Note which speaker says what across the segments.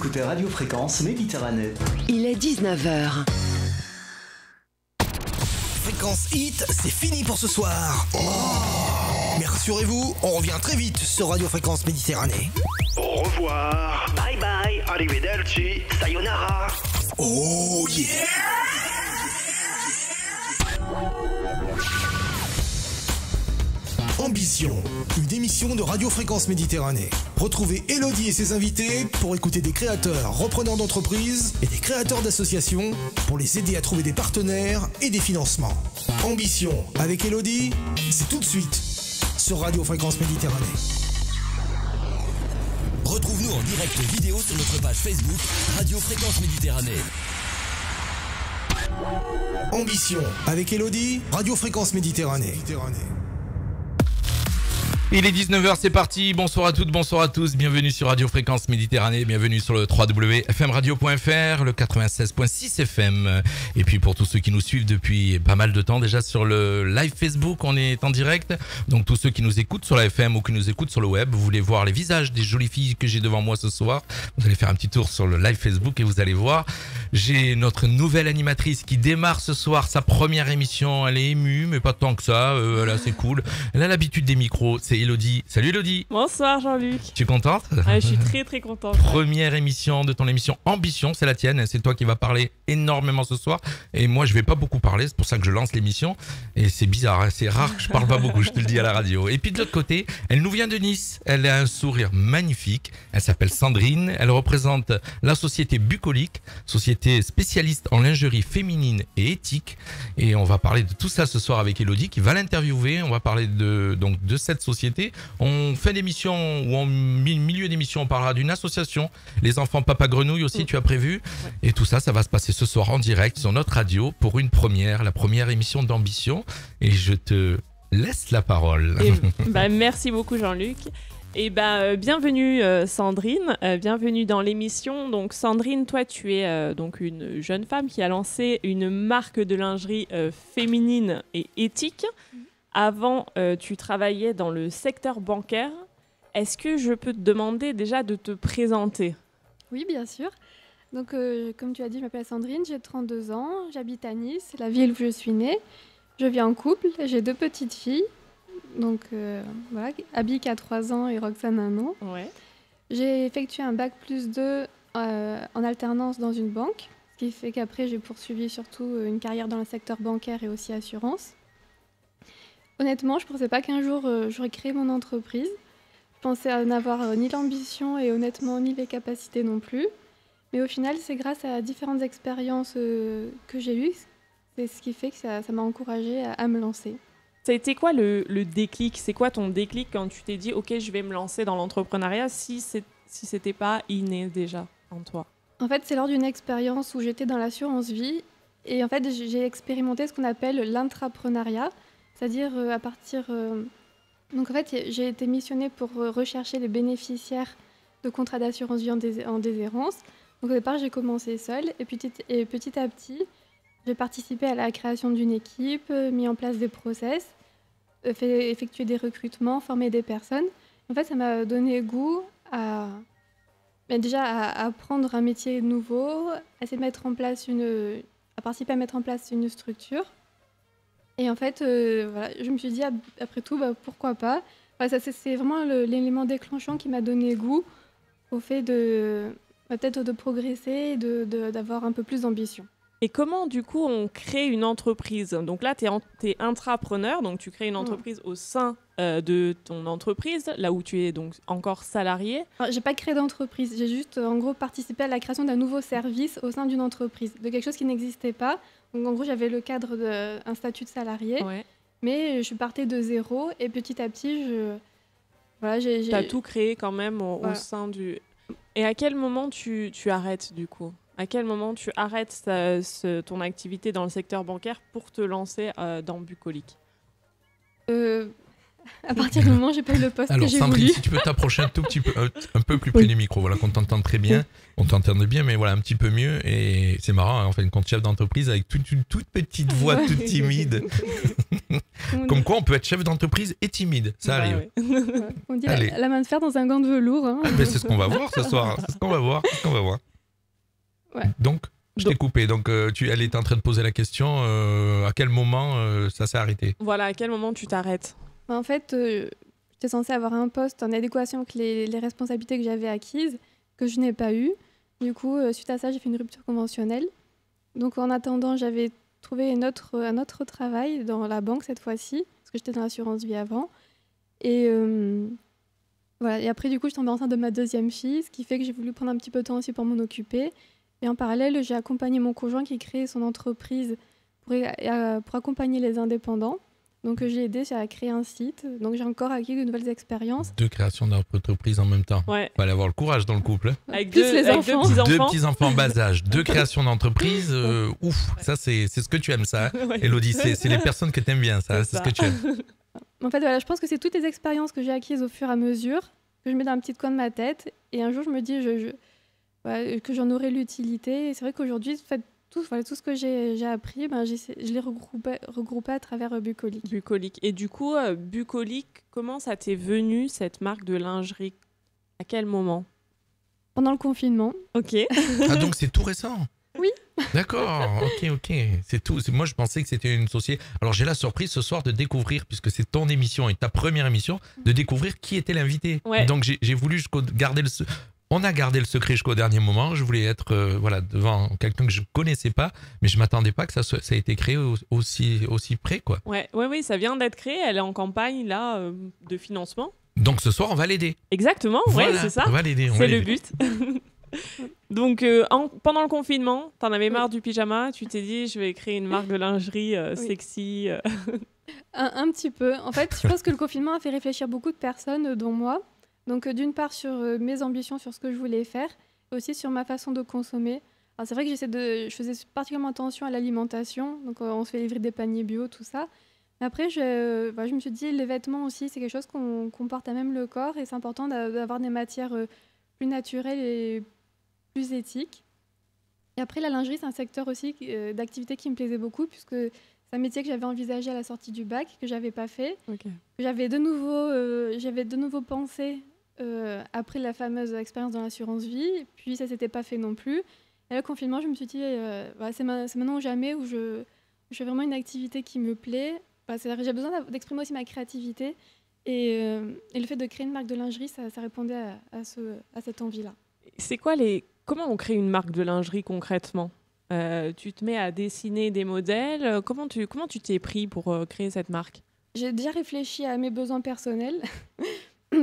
Speaker 1: écoutez Radio Fréquence Méditerranée.
Speaker 2: Il est 19h.
Speaker 3: Fréquence Hit, c'est fini pour ce soir. Mais rassurez-vous, on revient très vite sur Radio Fréquence Méditerranée.
Speaker 4: Au revoir. Bye bye. Arrivederci. Sayonara.
Speaker 3: Oh yeah! Ambition, une émission de Radio Fréquence Méditerranée. Retrouvez Elodie et ses invités pour écouter des créateurs, repreneurs d'entreprises et des créateurs d'associations pour les aider à trouver des partenaires et des financements. Ambition avec Elodie, c'est tout de suite sur Radio Fréquence Méditerranée.
Speaker 5: Retrouve-nous en direct vidéo sur notre page Facebook Radio Fréquence Méditerranée.
Speaker 3: Ambition avec Elodie, Radio Fréquence Méditerranée.
Speaker 6: Il est 19h, c'est parti. Bonsoir à toutes, bonsoir à tous. Bienvenue sur Radio Fréquence Méditerranée. Bienvenue sur le www.fmradio.fr, le 96.6 FM. Et puis pour tous ceux qui nous suivent depuis pas mal de temps déjà sur le live Facebook, on est en direct. Donc tous ceux qui nous écoutent sur la FM ou qui nous écoutent sur le web, vous voulez voir les visages des jolies filles que j'ai devant moi ce soir. Vous allez faire un petit tour sur le live Facebook et vous allez voir. J'ai notre nouvelle animatrice qui démarre ce soir sa première émission. Elle est émue, mais pas tant que ça. Elle est assez cool. Elle a l'habitude des micros. C'est Elodie. Salut Elodie.
Speaker 7: Bonsoir Jean-Luc.
Speaker 6: Tu es contente?
Speaker 7: Je suis très très contente.
Speaker 6: Première émission de ton émission Ambition, c'est la tienne. C'est toi qui vas parler énormément ce soir. Et moi je vais pas beaucoup parler, c'est pour ça que je lance l'émission. Et c'est bizarre, hein, c'est rare que je parle pas beaucoup, je te le dis à la radio. Et puis de l'autre côté, elle nous vient de Nice. Elle a un sourire magnifique. Elle s'appelle Sandrine. Elle représente la société Bucolique, société spécialiste en lingerie féminine et éthique. Et on va parler de tout ça ce soir avec Elodie qui va l'interviewer. On va parler de cette société. On fait des missions ou en milieu d'émission on parlera d'une association, les enfants Papa Grenouille aussi, tu as prévu. Et tout ça, ça va se passer ce soir en direct sur notre radio pour une première, la première émission d'Ambition. Et je te laisse la parole.
Speaker 7: Merci beaucoup Jean-Luc. Et bienvenue Sandrine, bienvenue dans l'émission. Donc Sandrine, toi tu es donc une jeune femme qui a lancé une marque de lingerie féminine et éthique. Avant, tu travaillais dans le secteur bancaire. Est-ce que je peux te demander déjà de te présenter ?
Speaker 8: Oui, bien sûr. Donc, comme tu as dit, je m'appelle Sandrine, j'ai 32 ans, j'habite à Nice, la ville où je suis née. Je vis en couple, j'ai 2 petites filles. Donc, voilà, Abby qui a 3 ans et Roxane 1 an.
Speaker 7: Ouais.
Speaker 8: J'ai effectué un bac+2 en alternance dans une banque, ce qui fait qu'après, j'ai poursuivi surtout une carrière dans le secteur bancaire et aussi assurance. Honnêtement, je ne pensais pas qu'un jour j'aurais créé mon entreprise. Je pensais n'avoir ni l'ambition et honnêtement ni les capacités non plus. Mais au final, c'est grâce à différentes expériences que j'ai eues. C'est ce qui fait que ça m'a encouragée à me lancer.
Speaker 7: Ça a été quoi le déclic ? C'est quoi ton déclic quand tu t'es dit « Ok, je vais me lancer dans l'entrepreneuriat » si c'était pas inné déjà en toi ?
Speaker 8: En fait, c'est lors d'une expérience où j'étais dans l'assurance vie. Et en fait, j'ai expérimenté ce qu'on appelle l'intrapreneuriat. C'est-à-dire à partir... Donc en fait, j'ai été missionnée pour rechercher les bénéficiaires de contrats d'assurance vie en déshérence. Donc au départ, j'ai commencé seule et petit à petit, j'ai participé à la création d'une équipe, mis en place des process, effectué des recrutements, formé des personnes. En fait, ça m'a donné goût à apprendre un métier nouveau, à participer à mettre en place une structure. Et en fait, je me suis dit, après tout, pourquoi pas. C'est vraiment l'élément déclenchant qui m'a donné goût au fait peut-être de progresser et d'avoir un peu plus d'ambition.
Speaker 7: Et comment, du coup, on crée une entreprise ? Donc là, tu es intrapreneur, donc tu crées une entreprise au sein de ton entreprise, là où tu es donc encore salarié.
Speaker 8: Je n'ai pas créé d'entreprise, j'ai juste, en gros, participé à la création d'un nouveau service au sein d'une entreprise, de quelque chose qui n'existait pas. Donc, en gros, j'avais le cadre d'un statut de salarié, mais je partais de zéro et petit à petit, tu
Speaker 7: as tout créé quand même au sein du... Et à quel moment tu arrêtes, du coup ? À quel moment tu arrêtes ton activité dans le secteur bancaire pour te lancer dans Bucolique ?
Speaker 8: À partir du moment où j'ai pas eu le poste que j'ai
Speaker 6: Sandrine,
Speaker 8: voulu.
Speaker 6: si tu peux t'approcher un tout petit peu, un peu plus près du micro, voilà, qu'on t'entende très bien, on t'entende bien, mais voilà, un petit peu mieux. Et c'est marrant, hein, enfin, quand chef d'entreprise avec une toute petite voix toute timide, comme Comme quoi, on peut être chef d'entreprise et timide. Ça
Speaker 7: Bah
Speaker 6: arrive.
Speaker 7: ouais.
Speaker 8: On dit
Speaker 6: Allez.
Speaker 8: la main de fer dans un gant de velours. Hein.
Speaker 6: Ah, mais c'est ce qu'on va voir ce soir. C'est ce qu'on va voir.
Speaker 8: Ouais.
Speaker 6: Donc, je t'ai coupé. Donc, elle était en train de poser la question à quel moment ça s'est arrêté.
Speaker 7: Voilà, à quel moment tu t'arrêtes?
Speaker 8: En fait, j'étais censée avoir un poste en adéquation avec les responsabilités que j'avais acquises, que je n'ai pas eu. Du coup, suite à ça, j'ai fait une rupture conventionnelle. Donc, en attendant, j'avais trouvé un autre travail dans la banque cette fois-ci, parce que j'étais dans l'assurance vie avant. Et voilà. Et après, du coup, je suis tombée enceinte de ma deuxième fille, ce qui fait que j'ai voulu prendre un petit peu de temps aussi pour m'en occuper. Et en parallèle, j'ai accompagné mon conjoint qui crée son entreprise pour accompagner les indépendants. Donc, j'ai aidé à créer un site. Donc, j'ai encore acquis de nouvelles expériences.
Speaker 6: 2 créations d'entreprise en même temps.
Speaker 7: Ouais.
Speaker 6: Fallait avoir le courage dans le couple. Hein.
Speaker 7: Avec
Speaker 8: Plus
Speaker 7: deux
Speaker 8: les enfants.
Speaker 7: petits-enfants.
Speaker 6: 2 petits-enfants en bas âge, 2 créations d'entreprise. Ouf, ça c'est ce que tu aimes ça. Hein.
Speaker 7: Ouais.
Speaker 6: Elodie, c'est les personnes que tu aimes bien ça. C'est ce que tu aimes.
Speaker 8: En fait, voilà, je pense que c'est toutes les expériences que j'ai acquises au fur et à mesure que je mets dans un petit coin de ma tête. Et un jour, je me dis que j'en aurai l'utilité. Et c'est vrai qu'aujourd'hui, en fait, tout ce que j'ai appris, je l'ai regroupé à travers Bucolique.
Speaker 7: Bucolique. Et du coup, Bucolique, comment ça t'est venu, cette marque de lingerie? À quel moment?
Speaker 8: Pendant le confinement.
Speaker 7: Ok.
Speaker 6: Ah donc c'est tout récent.
Speaker 8: Oui.
Speaker 6: D'accord, ok. C'est tout. Moi je pensais que c'était une société. Alors j'ai la surprise ce soir de découvrir, puisque c'est ton émission et ta première émission, de découvrir qui était l'invité.
Speaker 7: Ouais.
Speaker 6: Donc j'ai voulu garder on a gardé le secret jusqu'au dernier moment. Je voulais être devant quelqu'un que je connaissais pas, mais je m'attendais pas que ça ait été créé aussi près quoi.
Speaker 7: Oui, ça vient d'être créé. Elle est en campagne là de financement.
Speaker 6: Donc ce soir on va l'aider.
Speaker 7: Exactement,
Speaker 6: Voilà,
Speaker 7: ouais, c'est ça.
Speaker 6: On va l'aider.
Speaker 7: C'est le but. Donc pendant le confinement, t'en avais marre du pyjama, tu t'es dit je vais créer une marque de lingerie sexy.
Speaker 8: Un petit peu. En fait, je pense que le confinement a fait réfléchir beaucoup de personnes, dont moi. Donc d'une part sur mes ambitions, sur ce que je voulais faire, et aussi sur ma façon de consommer. Alors c'est vrai que je faisais particulièrement attention à l'alimentation, donc on se fait livrer des paniers bio, tout ça. Mais après, je me suis dit, les vêtements aussi, c'est quelque chose qu'on porte à même le corps, et c'est important d'avoir des matières plus naturelles et plus éthiques. Et après, la lingerie, c'est un secteur aussi d'activité qui me plaisait beaucoup, puisque c'est un métier que j'avais envisagé à la sortie du bac, que j'avais pas fait.
Speaker 7: Ok.
Speaker 8: J'avais de nouveau pensé après la fameuse expérience dans l'assurance vie, puis ça s'était pas fait non plus. Et le confinement, je me suis dit, c'est maintenant ou jamais où je fais vraiment une activité qui me plaît. J'ai besoin d'exprimer aussi ma créativité. Et le fait de créer une marque de lingerie, ça répondait à cette envie-là.
Speaker 7: C'est quoi comment on crée une marque de lingerie concrètement? Tu te mets à dessiner des modèles. Comment tu t'es pris pour créer cette marque?
Speaker 8: J'ai déjà réfléchi à mes besoins personnels.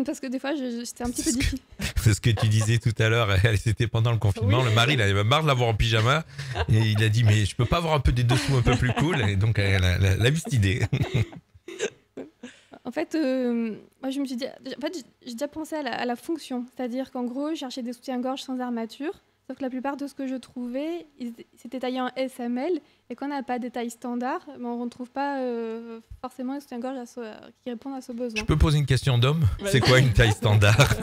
Speaker 8: Parce que des fois, c'était un petit peu difficile.
Speaker 6: C'est ce que tu disais tout à l'heure, c'était pendant le confinement.
Speaker 8: Oui.
Speaker 6: Le mari, il avait marre de l'avoir en pyjama et il a dit mais je peux pas avoir un peu des dessous un peu plus cool, et donc elle a eu cette idée.
Speaker 8: En fait, moi je me suis dit, j'ai déjà pensé à la fonction, c'est-à-dire qu'en gros, je cherchais des soutiens-gorge sans armature, sauf que la plupart de ce que je trouvais, c'était taillé en SML, et quand on n'a pas des tailles standards, on ne trouve pas forcément les soutiens-gorge qui répondent à ce besoin.
Speaker 6: Je peux poser une question d'homme? C'est quoi une taille standard?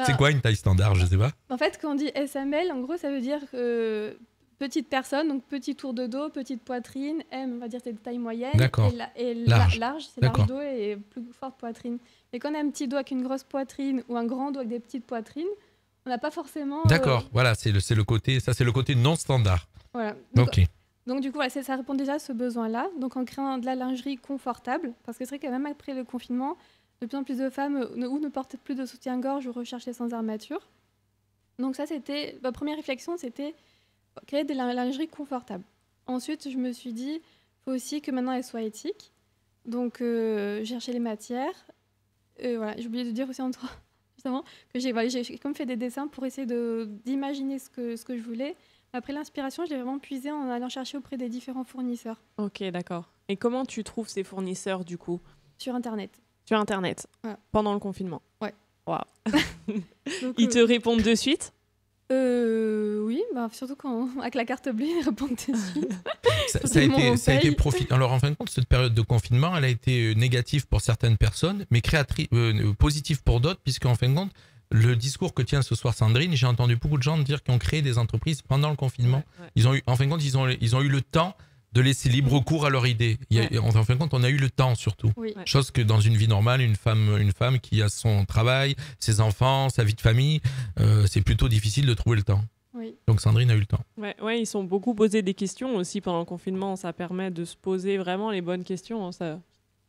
Speaker 6: C'est quoi une taille standard? Je sais pas.
Speaker 8: En fait, quand on dit SML, en gros, ça veut dire petite personne, donc petit tour de dos, petite poitrine. M, on va dire c'est de taille moyenne.
Speaker 6: D'accord.
Speaker 8: Et
Speaker 6: Large.
Speaker 8: c'est
Speaker 6: D'accord.
Speaker 8: large dos et plus forte poitrine. Mais quand on a un petit dos avec une grosse poitrine ou un grand dos avec des petites poitrines, on n'a pas forcément...
Speaker 6: D'accord, voilà, c'est le côté non standard.
Speaker 8: Voilà. Donc du coup, voilà, ça répond déjà à ce besoin-là. Donc en créant de la lingerie confortable, parce que c'est vrai que même après le confinement, de plus en plus de femmes ne portent plus de soutien-gorge ou recherchent les sans armature. Donc ça, c'était... Ma première réflexion, c'était créer de la lingerie confortable. Ensuite, je me suis dit, il faut aussi que maintenant elle soit éthique. Donc j'ai cherché les matières. Voilà, j'ai oublié de dire aussi justement que j'ai comme fait des dessins pour essayer d'imaginer ce que je voulais. Après l'inspiration, je l'ai vraiment puisée en allant chercher auprès des différents fournisseurs.
Speaker 7: Ok, d'accord. Et comment tu trouves ces fournisseurs du coup?
Speaker 8: Sur Internet.
Speaker 7: Sur Internet,
Speaker 8: ouais.
Speaker 7: Pendant le confinement.
Speaker 8: Ouais.
Speaker 7: Waouh.
Speaker 8: Donc,
Speaker 7: Ils te répondent de suite?
Speaker 8: Oui, surtout avec la carte bleue, ils répondent de suite.
Speaker 6: Ça a été profitant. Alors en fin de compte, cette période de confinement, elle a été négative pour certaines personnes, mais positive pour d'autres, puisqu'en fin de compte, le discours que tient ce soir Sandrine, j'ai entendu beaucoup de gens dire qu'ils ont créé des entreprises pendant le confinement.
Speaker 7: Ouais.
Speaker 6: En fin de compte, ils ont eu le temps de laisser libre cours à leur idée. En fin de compte, on a eu le temps surtout.
Speaker 8: Oui.
Speaker 7: Ouais.
Speaker 6: Chose que dans une vie normale, une femme qui a son travail, ses enfants, sa vie de famille, c'est plutôt difficile de trouver le temps.
Speaker 8: Oui.
Speaker 6: Donc Sandrine a eu le temps.
Speaker 7: Ouais, ils sont beaucoup posés des questions aussi pendant le confinement. Ça permet de se poser vraiment les bonnes questions. Hein. Ça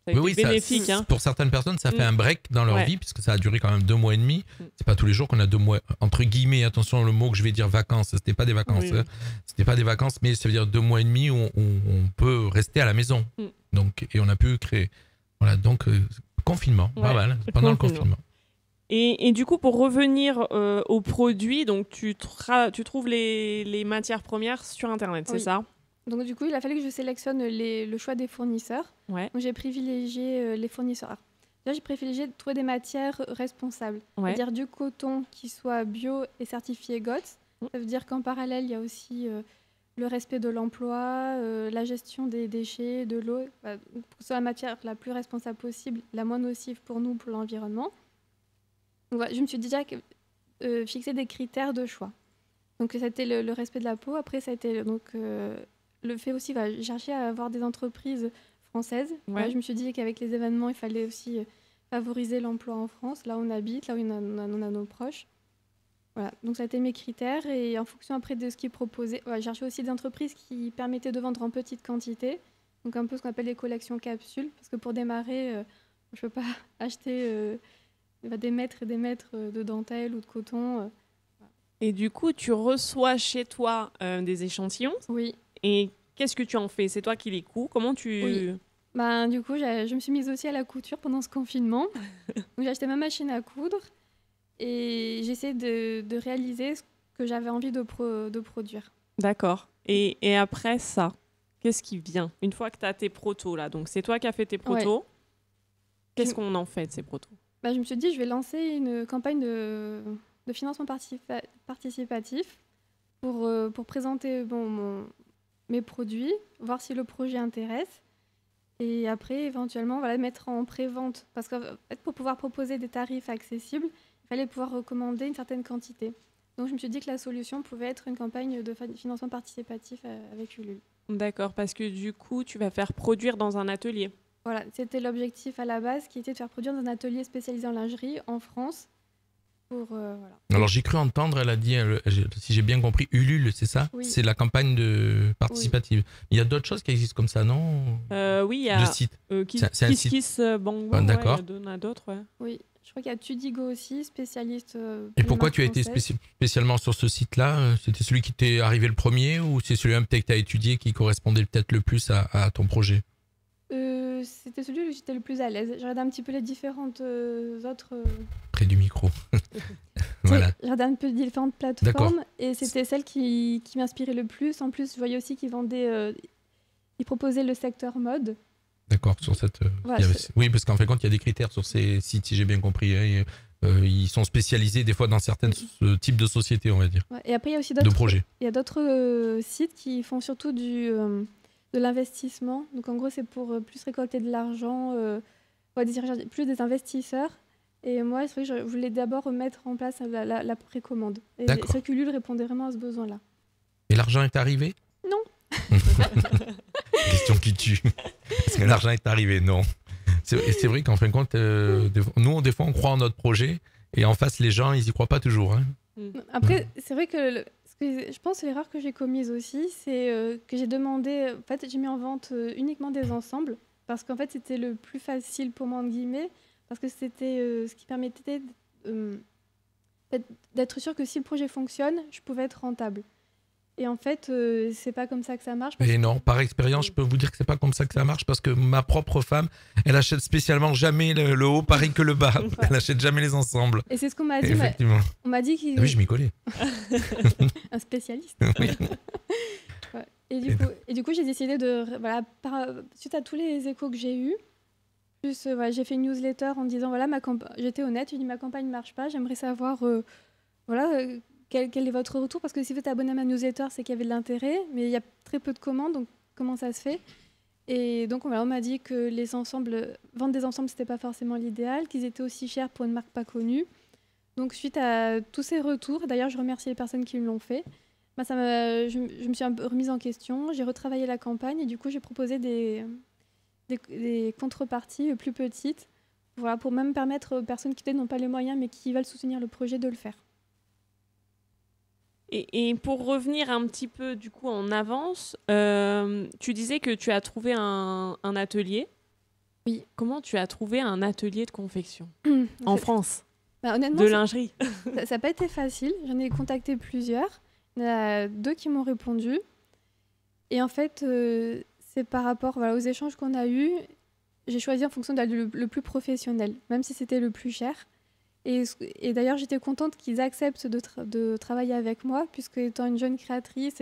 Speaker 7: a été bénéfique. Hein.
Speaker 6: Pour certaines personnes, ça fait un break dans leur vie, puisque ça a duré quand même 2 mois et demi. C'est pas tous les jours qu'on a 2 mois, entre guillemets, attention le mot que je vais dire vacances, c'était pas des vacances.
Speaker 7: Oui.
Speaker 6: C'était pas des vacances, mais ça veut dire 2 mois et demi où on peut rester à la maison. Donc, et on a pu créer. Voilà, donc confinement, pas mal, pendant le confinement.
Speaker 7: Et du coup, pour revenir aux produits, donc tu trouves les matières premières sur Internet, c'est ça?
Speaker 8: Donc du coup, il a fallu que je sélectionne le choix des fournisseurs.
Speaker 7: Ouais.
Speaker 8: Donc j'ai privilégié les fournisseurs. Alors, déjà, j'ai privilégié de trouver des matières responsables.
Speaker 7: Ouais.
Speaker 8: C'est-à-dire du coton qui soit bio et certifié GOTS. Ça veut dire qu'en parallèle, il y a aussi le respect de l'emploi, la gestion des déchets, de l'eau. Pour que ce soit la matière la plus responsable possible, la moins nocive pour nous, pour l'environnement. Donc, voilà, je me suis déjà fixé des critères de choix. Donc ça a été le respect de la peau. Après, ça a été le fait aussi, j'ai cherché à avoir des entreprises françaises.
Speaker 7: Ouais.
Speaker 8: Je me suis dit qu'avec les événements, il fallait aussi favoriser l'emploi en France, là où on habite, là où on a nos proches. Voilà, donc ça a été mes critères. Et en fonction après de ce qui est proposé, j'ai cherché aussi des entreprises qui permettaient de vendre en petite quantité. Donc un peu ce qu'on appelle les collections capsules. Parce que pour démarrer, je ne peux pas acheter des mètres et des mètres de dentelle ou de coton.
Speaker 7: Et du coup, tu reçois chez toi des échantillons.
Speaker 8: Oui.
Speaker 7: Et qu'est-ce que tu en fais? C'est toi qui les couds? Comment tu...
Speaker 8: Oui. Du coup, je me suis mise aussi à la couture pendant ce confinement. Donc, j'ai acheté ma machine à coudre et j'essaie de réaliser ce que j'avais envie de produire.
Speaker 7: D'accord. Et après ça, qu'est-ce qui vient? Une fois que tu as tes protos, là, donc c'est toi qui as fait tes protos, qu'est-ce qu'on en fait de ces protos?
Speaker 8: Je me suis dit, je vais lancer une campagne de financement participatif pour présenter mes produits, voir si le projet intéresse. Et après, éventuellement, mettre en pré-vente. Parce que pour pouvoir proposer des tarifs accessibles, il fallait pouvoir recommander une certaine quantité. Donc, je me suis dit que la solution pouvait être une campagne de financement participatif avec Ulule.
Speaker 7: D'accord, parce que du coup, tu vas faire produire dans un atelier.
Speaker 8: Voilà, c'était l'objectif à la base, qui était de faire produire dans un atelier spécialisé en lingerie en France. Voilà.
Speaker 6: Alors j'ai cru entendre, elle a dit, si j'ai bien compris, Ulule, c'est ça?
Speaker 8: Oui.
Speaker 6: C'est la campagne participative. Oui. Il y a d'autres choses qui existent comme ça, non?
Speaker 7: Oui, il y a
Speaker 6: le site.
Speaker 7: c'est un site. Bang Bang,
Speaker 6: d'accord.
Speaker 7: Il y en a d'autres, ouais.
Speaker 8: Oui, je crois qu'il y a Tudigo aussi, spécialiste.
Speaker 6: Et pourquoi tu as été spécialement sur ce site-là? C'était celui qui t'est arrivé le premier ou c'est celui-là que tu as étudié qui correspondait peut-être le plus à ton projet?
Speaker 8: C'était celui où j'étais le plus à l'aise. J'ai regardé un petit peu les différentes autres...
Speaker 6: Près du micro. Voilà.
Speaker 8: J'ai regardé un peu les différentes plateformes et c'était celle qui m'inspirait le plus. En plus, je voyais aussi qu'ils vendaient... ils proposaient le secteur mode.
Speaker 6: D'accord, sur cette...
Speaker 8: Voilà,
Speaker 6: oui, parce qu'en fin de compte, il y a des critères sur ces sites, si j'ai bien compris. Hein, ils sont spécialisés des fois dans certains types de sociétés, on va dire.
Speaker 8: Ouais, et après, il y a aussi d'autres...
Speaker 6: De projets.
Speaker 8: Il y a d'autres sites qui font surtout de l'investissement. Donc en gros, c'est pour plus récolter de l'argent, plus des investisseurs. Et moi, c'est vrai que je voulais d'abord mettre en place la précommande. Et c'est vrai qu'Ulule répondait vraiment à ce besoin-là.
Speaker 6: Et l'argent est arrivé?
Speaker 8: Non.
Speaker 6: Question qui tue. Est-ce que l'argent est arrivé? Non. C'est vrai qu'en fin de compte, nous, des fois, on croit en notre projet et en face, les gens, ils y croient pas toujours. Hein.
Speaker 8: Après, c'est vrai que... je pense que l'erreur que j'ai commise aussi, c'est que j'ai demandé... En fait, j'ai mis en vente uniquement des ensembles parce qu'en fait, c'était le plus facile pour moi, entre guillemets, parce que c'était ce qui permettait d'être sûr que si le projet fonctionne, je pouvais être rentable. Et en fait, c'est pas comme ça que ça marche.
Speaker 6: Et non, par expérience, je peux vous dire que c'est pas comme ça que ça marche parce que ma propre femme, elle achète spécialement jamais le haut pareil que le bas. Elle achète jamais les ensembles.
Speaker 8: Et c'est ce qu'on m'a dit.
Speaker 6: Effectivement.
Speaker 8: On m'a dit qu'il...
Speaker 6: Ah oui, je m'y collais.
Speaker 8: Un spécialiste.
Speaker 6: Oui.
Speaker 8: Ouais. Et du coup, j'ai décidé de... suite à tous les échos que j'ai eus, plus j'ai fait une newsletter en disant, j'étais honnête, j'ai dit ma campagne ne marche pas, j'aimerais savoir... Quel est votre retour? Parce que si vous êtes abonné à ma newsletter, c'est qu'il y avait de l'intérêt, mais il y a très peu de commandes, donc comment ça se fait? Et donc on m'a dit que vendre des ensembles, c'était pas forcément l'idéal, qu'ils étaient aussi chers pour une marque pas connue. Donc suite à tous ces retours, d'ailleurs je remercie les personnes qui me l'ont fait, je me suis un peu remise en question, j'ai retravaillé la campagne et du coup j'ai proposé des contreparties plus petites, voilà, pour même permettre aux personnes qui peut-être n'ont pas les moyens mais qui veulent soutenir le projet de le faire.
Speaker 7: Et pour revenir un petit peu du coup en avance, tu disais que tu as trouvé un atelier.
Speaker 8: Oui.
Speaker 7: Comment tu as trouvé un atelier de confection en France
Speaker 8: honnêtement,
Speaker 7: de lingerie?
Speaker 8: Ça n'a pas été facile. J'en ai contacté plusieurs. Il y en a 2 qui m'ont répondu. Et en fait, c'est par rapport aux échanges qu'on a eus. J'ai choisi en fonction le plus professionnel, même si c'était le plus cher. Et d'ailleurs, j'étais contente qu'ils acceptent de travailler avec moi, puisque étant une jeune créatrice,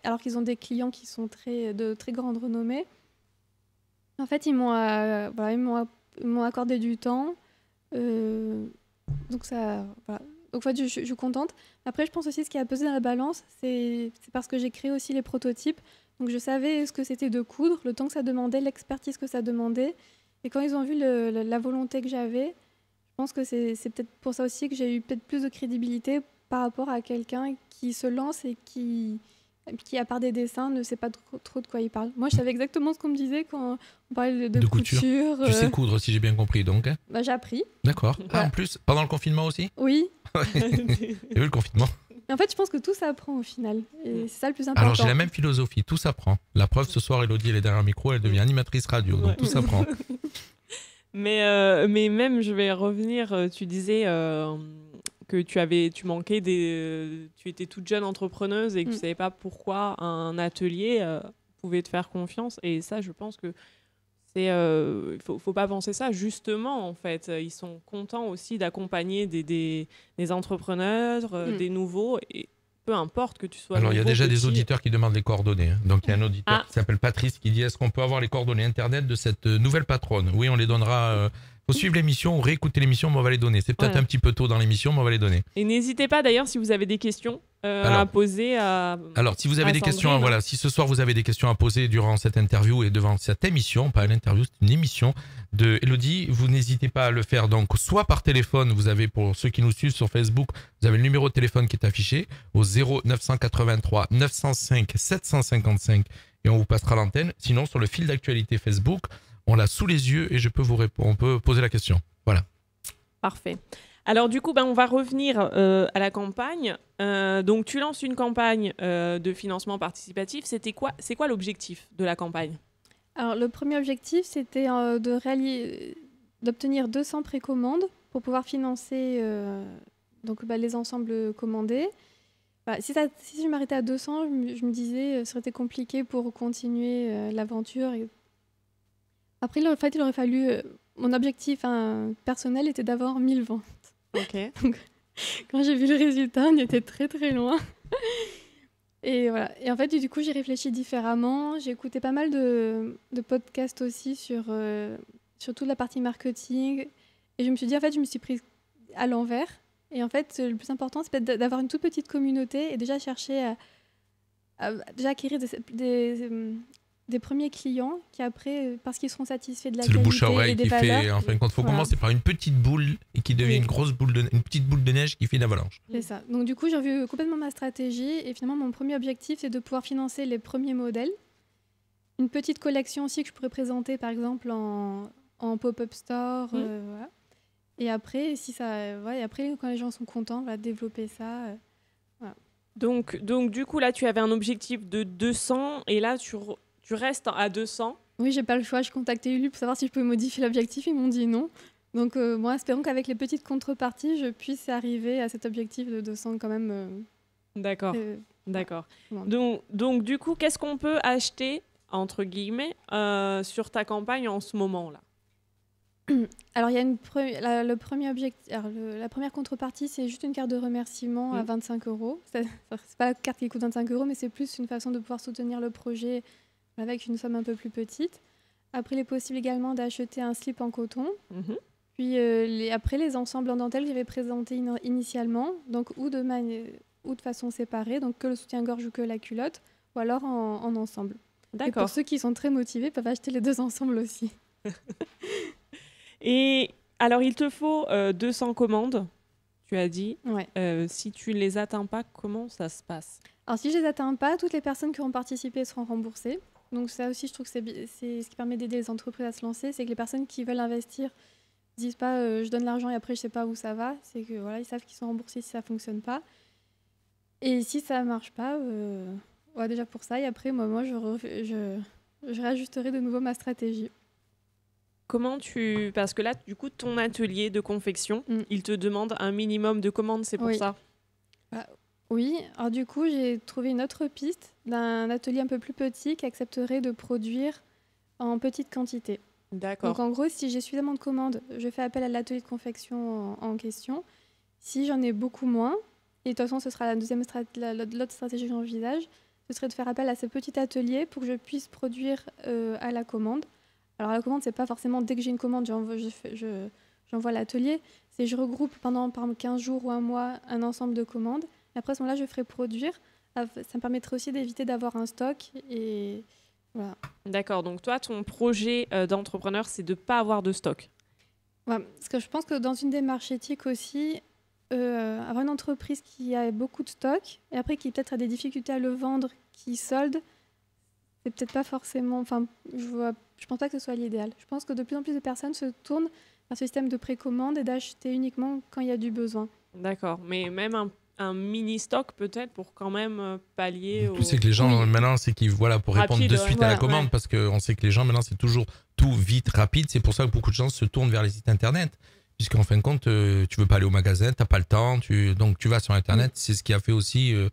Speaker 8: alors qu'ils ont des clients qui sont de très grande renommée, en fait, ils m'ont accordé du temps. Donc, ça, voilà. Donc, en fait, je suis contente. Après, je pense aussi ce qui a pesé dans la balance, c'est parce que j'ai créé aussi les prototypes. Donc, je savais ce que c'était de coudre, le temps que ça demandait, l'expertise que ça demandait. Et quand ils ont vu la volonté que j'avais, je pense que c'est peut-être pour ça aussi que j'ai eu peut-être plus de crédibilité par rapport à quelqu'un qui se lance et qui, à part des dessins, ne sait pas trop de quoi il parle. Moi, je savais exactement ce qu'on me disait quand on parlait de couture.
Speaker 6: Tu sais coudre, si j'ai bien compris, donc. Hein.
Speaker 8: J'ai appris.
Speaker 6: D'accord.
Speaker 8: Ouais.
Speaker 6: Ah, en plus, pendant le confinement aussi?
Speaker 8: Oui.
Speaker 6: J'ai vu le confinement.
Speaker 8: Mais en fait, je pense que tout s'apprend au final. Et c'est ça le plus important.
Speaker 6: Alors, j'ai la même philosophie, tout s'apprend. La preuve, ce soir, Elodie, elle est derrière un micro, elle devient animatrice radio, donc tout s'apprend.
Speaker 7: Mais même, je vais revenir, tu disais que tu manquais tu étais toute jeune entrepreneuse et que tu ne savais pas pourquoi un atelier pouvait te faire confiance. Et ça, je pense que faut pas penser ça. Justement, en fait, ils sont contents aussi d'accompagner des entrepreneurs, des nouveaux. Et peu importe que tu sois.
Speaker 6: Alors, il y a déjà
Speaker 7: petit.
Speaker 6: des auditeurs qui demandent les coordonnées. Hein. Donc, il y a un auditeur qui s'appelle Patrice qui dit: est-ce qu'on peut avoir les coordonnées internet de cette nouvelle patronne? Oui, on les donnera. Faut suivre l'émission ou réécouter l'émission, mais on va les donner. C'est peut-être un petit peu tôt dans l'émission, mais on va les donner.
Speaker 7: Et n'hésitez pas d'ailleurs si vous avez des questions à poser à.
Speaker 6: Alors, si vous avez des
Speaker 7: Sandrine,
Speaker 6: questions, voilà, si ce soir vous avez des questions à poser durant cette interview et devant cette émission, pas une interview, c'est une émission de Elodie, vous n'hésitez pas à le faire. Donc, soit par téléphone, vous avez, pour ceux qui nous suivent sur Facebook, vous avez le numéro de téléphone qui est affiché au 0983 905 755 et on vous passera l'antenne. Sinon, sur le fil d'actualité Facebook, on l'a sous les yeux et je peux vous répondre. On peut poser la question. Voilà.
Speaker 7: Parfait. Alors du coup, on va revenir à la campagne. Donc tu lances une campagne de financement participatif. C'est quoi l'objectif de la campagne?
Speaker 8: Alors le premier objectif, c'était d'obtenir 200 précommandes pour pouvoir financer les ensembles commandés. Si je m'arrêtais à 200, je me disais que ça aurait été compliqué pour continuer l'aventure. Après, en fait, il aurait fallu... mon objectif personnel était d'avoir 1000 ventes.
Speaker 7: Ok.
Speaker 8: Donc, quand j'ai vu le résultat, on était très très loin. Et voilà. Et en fait, du coup, j'ai réfléchi différemment. J'ai écouté pas mal de podcasts aussi sur toute la partie marketing. Et je me suis dit, en fait, je me suis prise à l'envers. Et en fait, le plus important, c'est peut-être d'avoir une toute petite communauté et déjà chercher à déjà acquérir des premiers clients qui après, parce qu'ils seront satisfaits de la qualité
Speaker 6: et des valeurs. C'est le bouche à oreille qui fait, en fin de compte, faut commencer par une petite boule et qui devient une petite boule de neige qui fait une avalanche.
Speaker 8: C'est ça. Donc du coup, j'ai revu complètement ma stratégie et finalement, mon premier objectif, c'est de pouvoir financer les premiers modèles. Une petite collection aussi que je pourrais présenter, par exemple, en pop-up store. Voilà. Et après, quand les gens sont contents, on va développer ça. Voilà.
Speaker 7: Donc du coup, là, tu avais un objectif de 200 et là, tu restes à 200.
Speaker 8: Oui, j'ai pas le choix. Je contactais Ulu pour savoir si je pouvais modifier l'objectif. Ils m'ont dit non. Donc, espérons qu'avec les petites contreparties, je puisse arriver à cet objectif de 200 quand même.
Speaker 7: D'accord. Donc, du coup, qu'est-ce qu'on peut acheter, entre guillemets, sur ta campagne en ce moment-là?
Speaker 8: Alors, il y a le premier objectif. La première contrepartie, c'est juste une carte de remerciement à 25 €. C'est pas la carte qui coûte 25 €, mais c'est plus une façon de pouvoir soutenir le projet avec une somme un peu plus petite. Après, il est possible également d'acheter un slip en coton. Puis après, les ensembles en dentelle que j'avais présentés initialement, donc ou de façon séparée, donc que le soutien-gorge ou que la culotte, ou alors en ensemble.
Speaker 7: D'accord.
Speaker 8: Et pour ceux qui sont très motivés, peuvent acheter les deux ensembles aussi.
Speaker 7: Et alors, il te faut 200 commandes. tu as dit.
Speaker 8: Ouais.
Speaker 7: Si tu les atteins pas, comment ça se passe?
Speaker 8: Alors si je les atteins pas, toutes les personnes qui auront participé seront remboursées. Donc ça aussi, je trouve que c'est ce qui permet d'aider les entreprises à se lancer, c'est que les personnes qui veulent investir disent pas je donne l'argent et après je sais pas où ça va. C'est que voilà, ils savent qu'ils sont remboursés si ça fonctionne pas. Et si ça marche pas, ouais, déjà pour ça. Et après, moi je réajusterai de nouveau ma stratégie.
Speaker 7: Comment parce que là, du coup, ton atelier de confection, il te demande un minimum de commandes, c'est pour ça?
Speaker 8: Oui, alors du coup, j'ai trouvé une autre piste d'un atelier un peu plus petit qui accepterait de produire en petite quantité.
Speaker 7: D'accord.
Speaker 8: Donc en gros, si j'ai suffisamment de commandes, je fais appel à l'atelier de confection en question. Si j'en ai beaucoup moins, et de toute façon, ce sera l'autre stratégie que j'envisage, ce serait de faire appel à ce petit atelier pour que je puisse produire à la commande. Alors la commande, c'est pas forcément dès que j'ai une commande, j'envoie à l'atelier. C'est je regroupe pendant par exemple 15 jours ou un mois un ensemble de commandes. Et après, à ce moment-là, je ferai produire. Ça me permettrait aussi d'éviter d'avoir un stock. Et voilà.
Speaker 7: D'accord. Donc toi, ton projet d'entrepreneur, c'est de ne pas avoir de stock.
Speaker 8: Ouais, parce que je pense que dans une démarche éthique aussi, avoir une entreprise qui a beaucoup de stock et après qui peut-être a des difficultés à le vendre, qui solde, c'est peut-être pas forcément... Enfin, je pense pas que ce soit l'idéal. Je pense que de plus en plus de personnes se tournent vers ce système de précommande et d'acheter uniquement quand il y a du besoin.
Speaker 7: D'accord. Mais même un mini stock peut-être pour quand même pallier
Speaker 6: au... C'est que les gens maintenant, c'est qu'ils pour répondre de suite à la commande, parce qu'on sait que les gens maintenant, c'est toujours tout vite, rapide. C'est pour ça que beaucoup de gens se tournent vers les sites internet. Puisqu'en fin de compte, tu veux pas aller au magasin, t'as pas le temps, donc tu vas sur internet. C'est ce qui a fait aussi le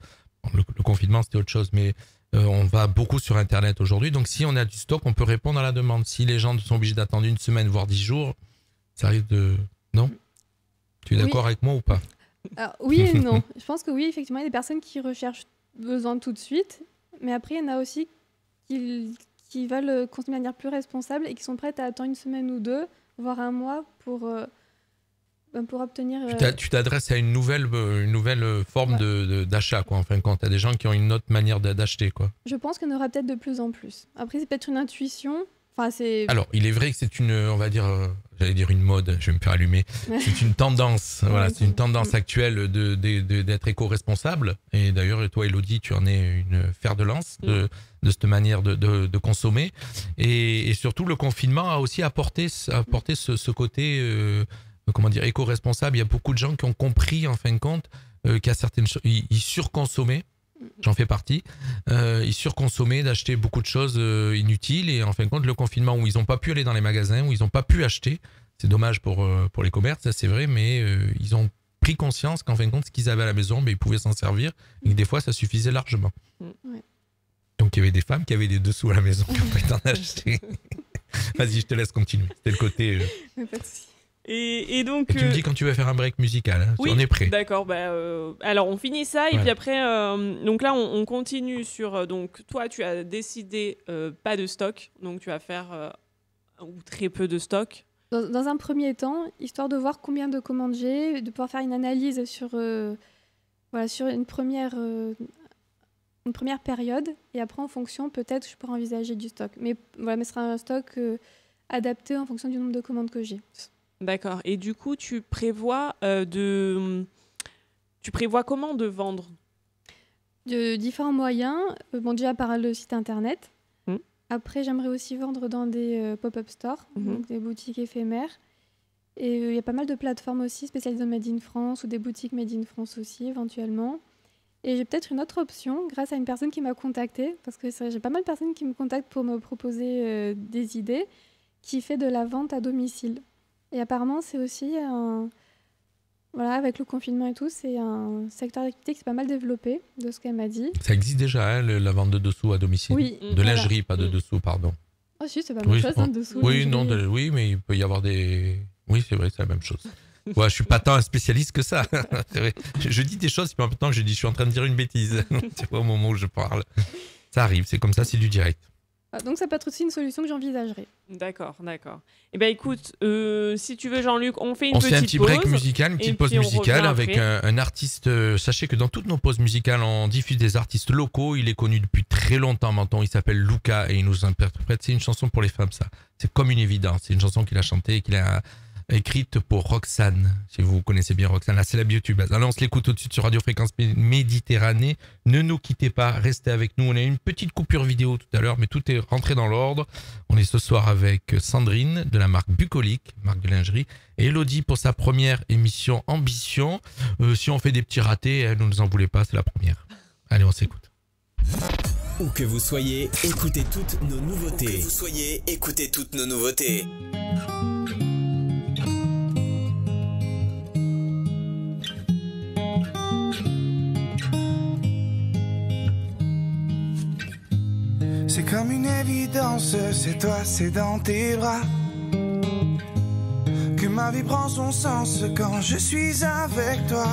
Speaker 6: confinement, c'était autre chose, mais on va beaucoup sur internet aujourd'hui. Donc si on a du stock, on peut répondre à la demande. Si les gens sont obligés d'attendre une semaine voire 10 jours, ça arrive de... Non? Tu es d'accord avec moi ou pas?
Speaker 8: Alors, oui et non. Je pense que oui, effectivement, il y a des personnes qui recherchent besoin tout de suite, mais après, il y en a aussi qui veulent consommer de manière plus responsable et qui sont prêtes à attendre une semaine ou deux, voire un mois pour obtenir...
Speaker 6: Tu t'adresses à une nouvelle forme d'achat, quoi, en fin de compte. Tu as des gens qui ont une autre manière d'acheter, quoi.
Speaker 8: Je pense qu'il y en aura peut-être de plus en plus. Après, c'est peut-être une intuition. Enfin,
Speaker 6: alors, il est vrai que c'est on va dire, j'allais dire une mode, je vais me faire allumer. C'est une tendance, voilà, c'est une tendance actuelle d'être éco-responsable. Et d'ailleurs, toi, Elodie, tu en es une fer de lance de cette manière de consommer. Et surtout, le confinement a aussi apporté ce côté, comment dire, éco-responsable. Il y a beaucoup de gens qui ont compris, en fin de compte, qu'il y a certaines choses, ils surconsommaient. J'en fais partie. Ils surconsommaient d'acheter beaucoup de choses inutiles et en fin de compte, le confinement où ils n'ont pas pu aller dans les magasins, où ils n'ont pas pu acheter, c'est dommage pour les commerces, ça c'est vrai, mais ils ont pris conscience qu'en fin de compte, ce qu'ils avaient à la maison, ils pouvaient s'en servir et que des fois, ça suffisait largement.
Speaker 8: Ouais.
Speaker 6: Donc il y avait des femmes qui avaient des dessous à la maison qui ont pu en acheter. Vas-y, je te laisse continuer. C'était le côté...
Speaker 8: Pas de souci.
Speaker 7: Et donc,
Speaker 6: tu me dis quand tu veux faire un break musical, hein,
Speaker 7: oui,
Speaker 6: on est prêt.
Speaker 7: D'accord, alors on finit ça et puis après, donc là on continue sur, donc toi tu as décidé pas de stock, donc tu vas faire ou très peu de stock.
Speaker 8: Dans un premier temps, histoire de voir combien de commandes j'ai, de pouvoir faire une analyse sur une première période et après en fonction peut-être je pourrais envisager du stock. Mais ce sera un stock adapté en fonction du nombre de commandes que j'ai.
Speaker 7: D'accord. Et du coup, tu prévois comment de vendre?
Speaker 8: De différents moyens. Déjà par le site internet. Après, j'aimerais aussi vendre dans des pop-up stores, donc des boutiques éphémères. Et il y a pas mal de plateformes aussi spécialisées dans Made in France ou des boutiques Made in France aussi éventuellement. Et j'ai peut-être une autre option grâce à une personne qui m'a contactée, parce que j'ai pas mal de personnes qui me contactent pour me proposer des idées, qui fait de la vente à domicile. Et apparemment, c'est aussi avec le confinement et tout, c'est un secteur d'activité qui s'est pas mal développé, de ce qu'elle m'a dit.
Speaker 6: Ça existe déjà, hein, la vente de dessous à domicile.
Speaker 8: Oui.
Speaker 6: De lingerie, pas de dessous, pardon.
Speaker 8: Oh si, c'est pas la même chose, dessous.
Speaker 6: Oui, oui, mais il peut y avoir des... Oui, c'est vrai, c'est la même chose. Ouais, je suis pas tant un spécialiste que ça. C'est vrai. Je dis des choses, mais en même temps, je suis en train de dire une bêtise. C'est pas au moment où je parle. Ça arrive, c'est comme ça, c'est du direct.
Speaker 8: Donc ça peut être aussi une solution que j'envisagerais.
Speaker 7: D'accord. Eh bien écoute, si tu veux Jean-Luc, on fait une
Speaker 6: petite pause. On fait un petit break musical, une petite pause musicale avec un artiste. Sachez que dans toutes nos pauses musicales, on diffuse des artistes locaux. Il est connu depuis très longtemps maintenant. Il s'appelle Luca et il nous interprète. C'est une chanson pour les femmes, ça. C'est comme une évidence. C'est une chanson qu'il a chantée et qu'il a écrite pour Roxane, si vous connaissez bien Roxane, la célèbre youtubeuse. Alors on se l'écoute tout de suite sur Radio Fréquence Méditerranée. Ne nous quittez pas, restez avec nous. On a eu une petite coupure vidéo tout à l'heure, mais tout est rentré dans l'ordre. On est ce soir avec Sandrine de la marque Bucolique, marque de lingerie, et Elodie pour sa première émission Ambition. Si on fait des petits ratés, ne nous en voulez pas, c'est la première. Allez, on s'écoute.
Speaker 5: Où que vous soyez, écoutez toutes nos nouveautés. Où que vous soyez, écoutez toutes nos nouveautés.
Speaker 9: C'est comme une évidence, c'est toi, c'est dans tes bras que ma vie prend son sens quand je suis avec toi.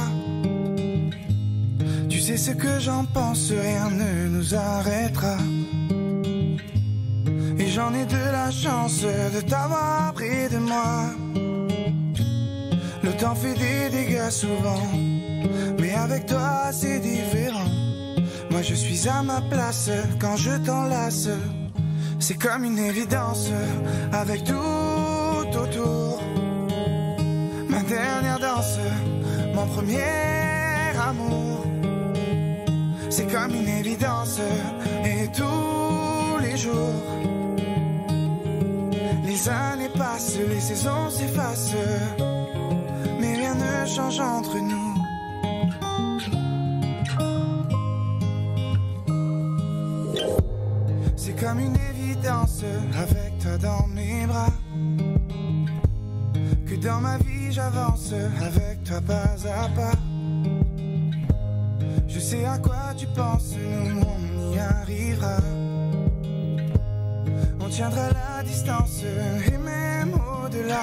Speaker 9: Tu sais ce que j'en pense, rien ne nous arrêtera. Et j'en ai de la chance de t'avoir près de moi. Le temps fait des dégâts souvent, mais avec toi c'est différent. Moi je suis à ma place quand je t'enlace. C'est comme une évidence avec tout autour. Ma dernière danse, mon premier amour. C'est comme une évidence et tous les jours. Les années passent, les saisons s'effacent, mais rien ne change entre nous. C'est comme une évidence avec toi dans mes bras, que dans ma vie j'avance avec toi pas à pas. Je sais à quoi tu penses, nous on y arrivera. On tiendra la distance et même au-delà.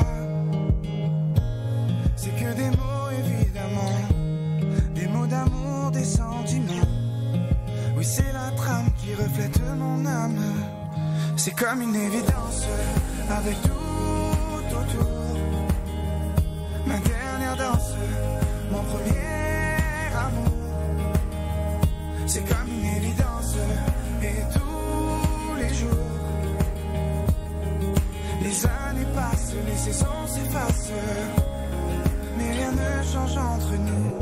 Speaker 9: C'est que des mots évidemment, des mots d'amour, des sentiments. Oui c'est la trame qui reflète mon âme. C'est comme une évidence avec tout autour. Ma dernière danse, mon premier amour. C'est comme une évidence et tous les jours. Les années passent, les saisons s'effacent, mais rien ne change entre nous.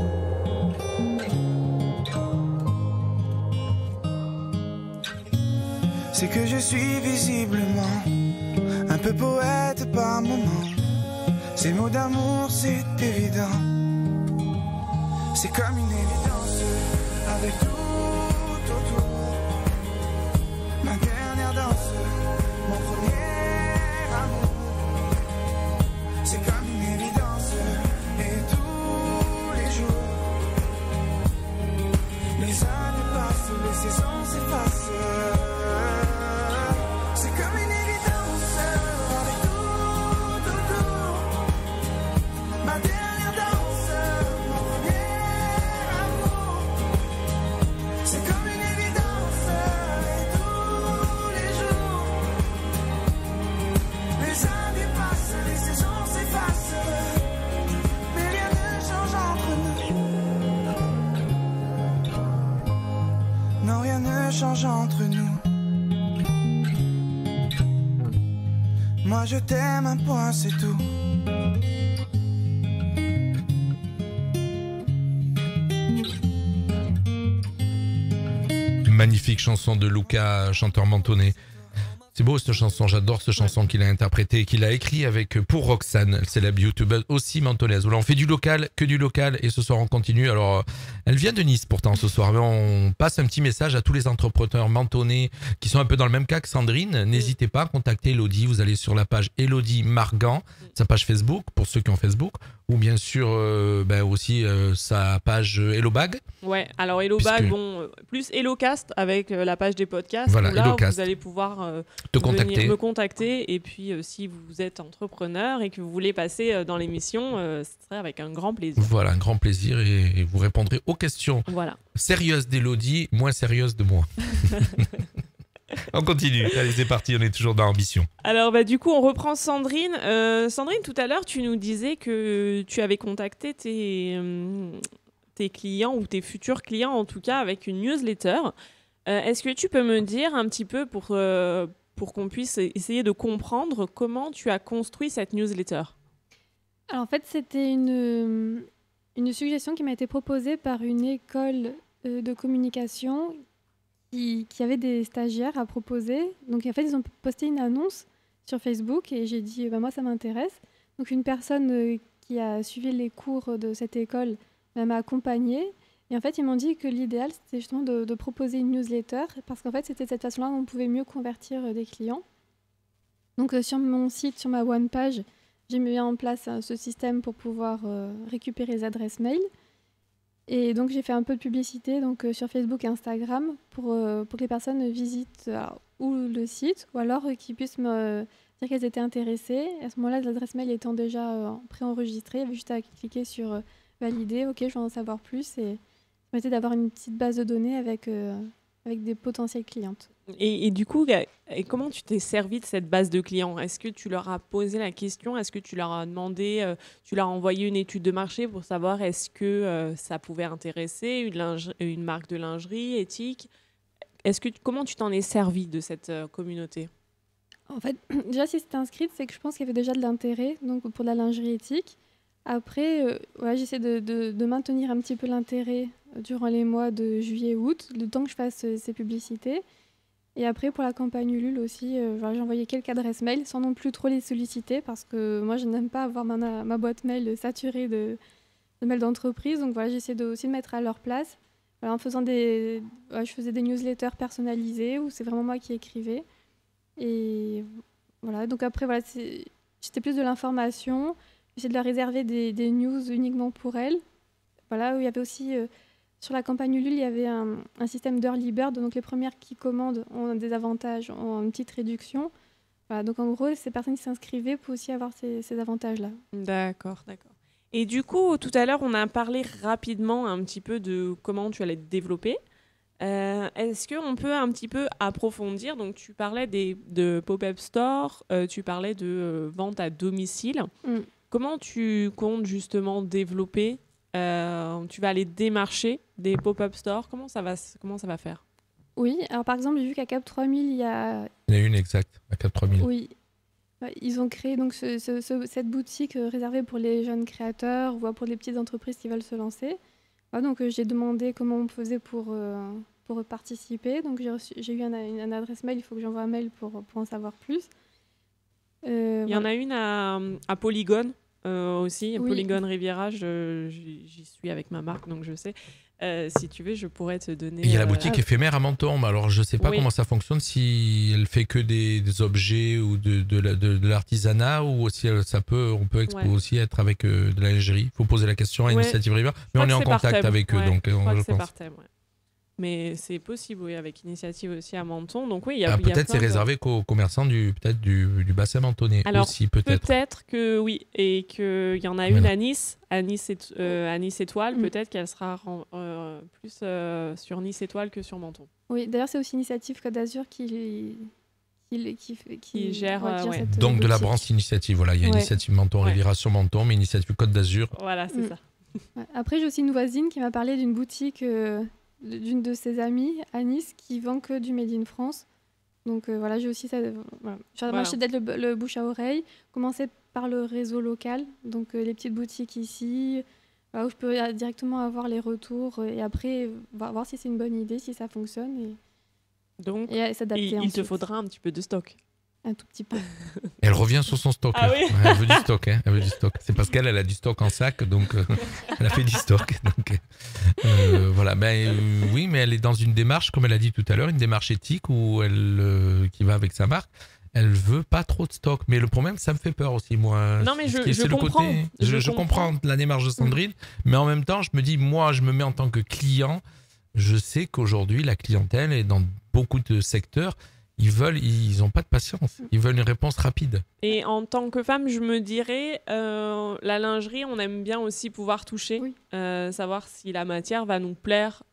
Speaker 9: C'est que je suis visiblement un peu poète par moments. Ces mots d'amour c'est évident. C'est comme une évidence avec tout autour. Ma dernière danse, mon premier amour. C'est comme une évidence et tous les jours. Les années passent, les saisons s'effacent. C'est comme une évidence avec tout autour. Ma dernière danse, mon premier amour. C'est comme une évidence et tous les jours. Les années passent, les saisons s'effacent, mais rien ne change entre nous. Non, rien ne change entre nous. Moi je t'aime, un point c'est tout.
Speaker 6: Magnifique chanson de Luca, chanteur mentonné. C'est beau cette chanson, j'adore cette chanson qu'il a interprétée, qu'il a écrit avec pour Roxane, c'est la youtubeuse aussi mentonnaise. Voilà, on fait du local, que du local, et ce soir on continue. Alors, elle vient de Nice pourtant ce soir, mais on passe un petit message à tous les entrepreneurs mentonnés qui sont un peu dans le même cas que Sandrine. N'hésitez pas à contacter Elodie, vous allez sur la page Elodie Margan, sa page Facebook, pour ceux qui ont Facebook, ou bien sûr aussi sa page Hellobag.
Speaker 7: Ouais, alors Hellobag,
Speaker 6: Puisque...
Speaker 7: bon, plus Hellocast avec la page des podcasts.
Speaker 6: Voilà,
Speaker 7: où là,
Speaker 6: Hellocast.
Speaker 7: vous allez pouvoir
Speaker 6: te contacter.
Speaker 7: me contacter. Et puis, si vous êtes entrepreneur et que vous voulez passer dans l'émission, ce serait avec un grand plaisir.
Speaker 6: Voilà, un grand plaisir et vous répondrez aux questions sérieuses d'Elodie, moins sérieuses de moi. On continue. Allez, c'est parti, on est toujours dans Ambition.
Speaker 7: Alors, du coup, on reprend Sandrine. Sandrine, tout à l'heure, tu nous disais que tu avais contacté tes clients ou tes futurs clients, en tout cas, avec une newsletter. Est-ce que tu peux me dire un petit peu pour qu'on puisse essayer de comprendre comment tu as construit cette newsletter ?
Speaker 8: Alors en fait, c'était une suggestion qui m'a été proposée par une école de communication qui avait des stagiaires à proposer. Donc en fait, ils ont posté une annonce sur Facebook et j'ai dit moi ça m'intéresse. Donc une personne qui a suivi les cours de cette école m'a accompagnée. Et en fait, ils m'ont dit que l'idéal, c'était justement de proposer une newsletter parce qu'en fait, c'était de cette façon-là qu'on pouvait mieux convertir des clients. Donc sur mon site, sur ma one page, j'ai mis en place ce système pour pouvoir récupérer les adresses mail. Et donc j'ai fait un peu de publicité sur Facebook et Instagram pour que les personnes visitent ou le site ou alors qu'ils puissent me dire qu'elles étaient intéressées. À ce moment-là, l'adresse mail étant déjà préenregistrée, il y avait juste à cliquer sur valider, ok, je veux en savoir plus, et ça permettait d'avoir une petite base de données avec des potentielles clientes.
Speaker 7: Et du coup, comment tu t'es servi de cette base de clients? Est-ce que tu leur as posé la question? Est-ce que tu leur as demandé, tu leur as envoyé une étude de marché pour savoir est-ce que ça pouvait intéresser une marque de lingerie éthique? Comment tu t'en es servi de cette communauté?
Speaker 8: En fait, déjà, si c'était inscrite, c'est que je pense qu'il y avait déjà de l'intérêt donc pour la lingerie éthique. Après, j'essaie de maintenir un petit peu l'intérêt durant les mois de juillet-août, le temps que je fasse ces publicités. Et après, pour la campagne Ulule aussi, j'ai envoyé quelques adresses mail sans non plus trop les solliciter parce que moi, je n'aime pas avoir ma boîte mail saturée de mails d'entreprise. Donc voilà, j'essaie aussi de mettre à leur place. Voilà, en faisant je faisais des newsletters personnalisés où c'est vraiment moi qui écrivais. Et voilà, donc après, voilà, c'était plus de l'information. J'essaie de leur réserver des news uniquement pour elles. Voilà, où il y avait aussi... sur la campagne Ulule, il y avait un système d'early bird, donc les premières qui commandent ont des avantages, ont une petite réduction. Voilà, donc en gros, ces personnes qui s'inscrivaient peuvent aussi avoir ces avantages-là.
Speaker 7: D'accord. Et du coup, tout à l'heure, on a parlé rapidement un petit peu de comment tu allais te développer. Est-ce qu'on peut un petit peu approfondir? Donc, tu parlais de pop-up store, tu parlais de vente à domicile. Comment tu comptes justement développer? Tu vas aller démarcher des pop-up stores. Comment ça va faire?
Speaker 8: Oui, alors par exemple, j'ai vu qu'à Cap 3000, il y a
Speaker 6: une exacte, à Cap 3000.
Speaker 8: Oui, ils ont créé donc cette boutique réservée pour les jeunes créateurs, voire pour les petites entreprises qui veulent se lancer. Donc j'ai demandé comment on faisait pour participer. Donc j'ai eu une adresse mail, il faut que j'envoie un mail pour en savoir plus.
Speaker 7: Il y en a une à Polygone. Aussi,
Speaker 8: Oui.
Speaker 7: Polygone Riviera, j'y suis avec ma marque, donc je sais. Si tu veux, je pourrais te donner...
Speaker 6: Il y a la boutique éphémère à Menton, mais alors je ne sais pas
Speaker 7: Oui.
Speaker 6: comment ça fonctionne, si elle fait que des objets ou de l'artisanat, ou si on peut aussi être avec de la lingerie. Il faut poser la question à Initiative Riviera, mais on est en contact avec eux. Donc,
Speaker 7: je crois que
Speaker 6: je
Speaker 7: c'est
Speaker 6: pense.
Speaker 7: par thème, ouais. Mais c'est possible, oui, avec Initiative aussi à Menton. Donc oui, il y a
Speaker 6: Ah,
Speaker 7: il y a
Speaker 6: peut-être c'est
Speaker 7: plein de-
Speaker 6: réservé qu'aux commerçants du bassin mentonais
Speaker 7: Alors,
Speaker 6: aussi, peut-être.
Speaker 7: Peut-être que oui, et qu'il y en a
Speaker 6: Voilà.
Speaker 7: une à Nice Étoile, peut-être qu'elle sera plus sur Nice Étoile que sur Menton.
Speaker 8: Oui, d'ailleurs, c'est aussi Initiative Côte d'Azur qui
Speaker 7: gère, ouais.
Speaker 8: cette
Speaker 6: Donc de la
Speaker 8: boutique.
Speaker 6: branche Initiative, voilà, il y a
Speaker 8: Ouais.
Speaker 6: Initiative Menton
Speaker 7: Ouais.
Speaker 6: Riviera sur Menton, mais Initiative Côte d'Azur.
Speaker 7: Voilà, c'est ça.
Speaker 8: Ouais. Après, j'ai aussi une voisine qui m'a parlé d'une boutique d'une de ses amies à Nice qui vend que du Made in France. Donc voilà, j'ai aussi ça. Voilà. Moi, j'essaie d'être le bouche à oreille, commencer par le réseau local, donc les petites boutiques ici, où je peux directement avoir les retours et après voir si c'est une bonne idée, si ça fonctionne
Speaker 7: Donc,
Speaker 8: et s'adapter
Speaker 7: il te
Speaker 8: ensuite.
Speaker 7: faudra un petit peu de stock.
Speaker 8: Un tout petit peu.
Speaker 6: Elle revient sur son stock.
Speaker 7: Ah
Speaker 6: là.
Speaker 7: oui.
Speaker 6: Ouais, elle veut du stock. Elle veut du stock. C'est parce qu'elle a du stock en sac, donc elle a fait du stock. Donc, voilà. Oui, mais elle est dans une démarche, comme elle a dit tout à l'heure, une démarche éthique où qui va avec sa marque. Elle veut pas trop de stock. Mais le problème, ça me fait peur aussi, moi.
Speaker 7: Non, mais
Speaker 6: C'est
Speaker 7: je
Speaker 6: le
Speaker 7: comprends.
Speaker 6: côté-
Speaker 7: Je
Speaker 6: je comprends
Speaker 7: comprends.
Speaker 6: la démarche de Sandrine, mais en même temps, je me dis, moi, je me mets en tant que client. Je sais qu'aujourd'hui, la clientèle est dans beaucoup de secteurs. Ils n'ont pas de patience. Ils veulent une réponse rapide.
Speaker 7: Et en tant que femme, je me dirais, la lingerie, on aime bien aussi pouvoir toucher,
Speaker 8: Oui.
Speaker 7: savoir si la matière va nous plaire,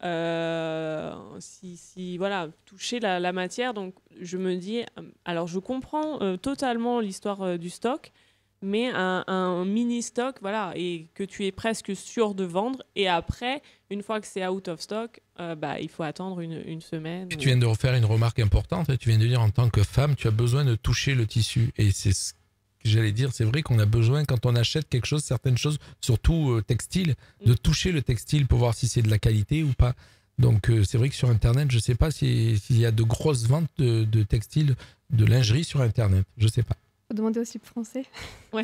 Speaker 7: voilà, toucher la matière. Donc, je me dis, alors je comprends totalement l'histoire du stock, mais un mini stock, voilà, et que tu es presque sûr de vendre. Et après, une fois que c'est out of stock, il faut attendre une semaine.
Speaker 6: Et tu viens de refaire une remarque importante. Tu viens de dire en tant que femme, tu as besoin de toucher le tissu. Et c'est ce que j'allais dire, c'est vrai qu'on a besoin, quand on achète quelque chose, certaines choses, surtout textile, de toucher le textile pour voir si c'est de la qualité ou pas. Donc c'est vrai que sur Internet, je ne sais pas s'il y a de grosses ventes de textiles, de lingerie sur Internet. Je ne sais pas.
Speaker 8: Faut demander au slip français.
Speaker 7: Ouais.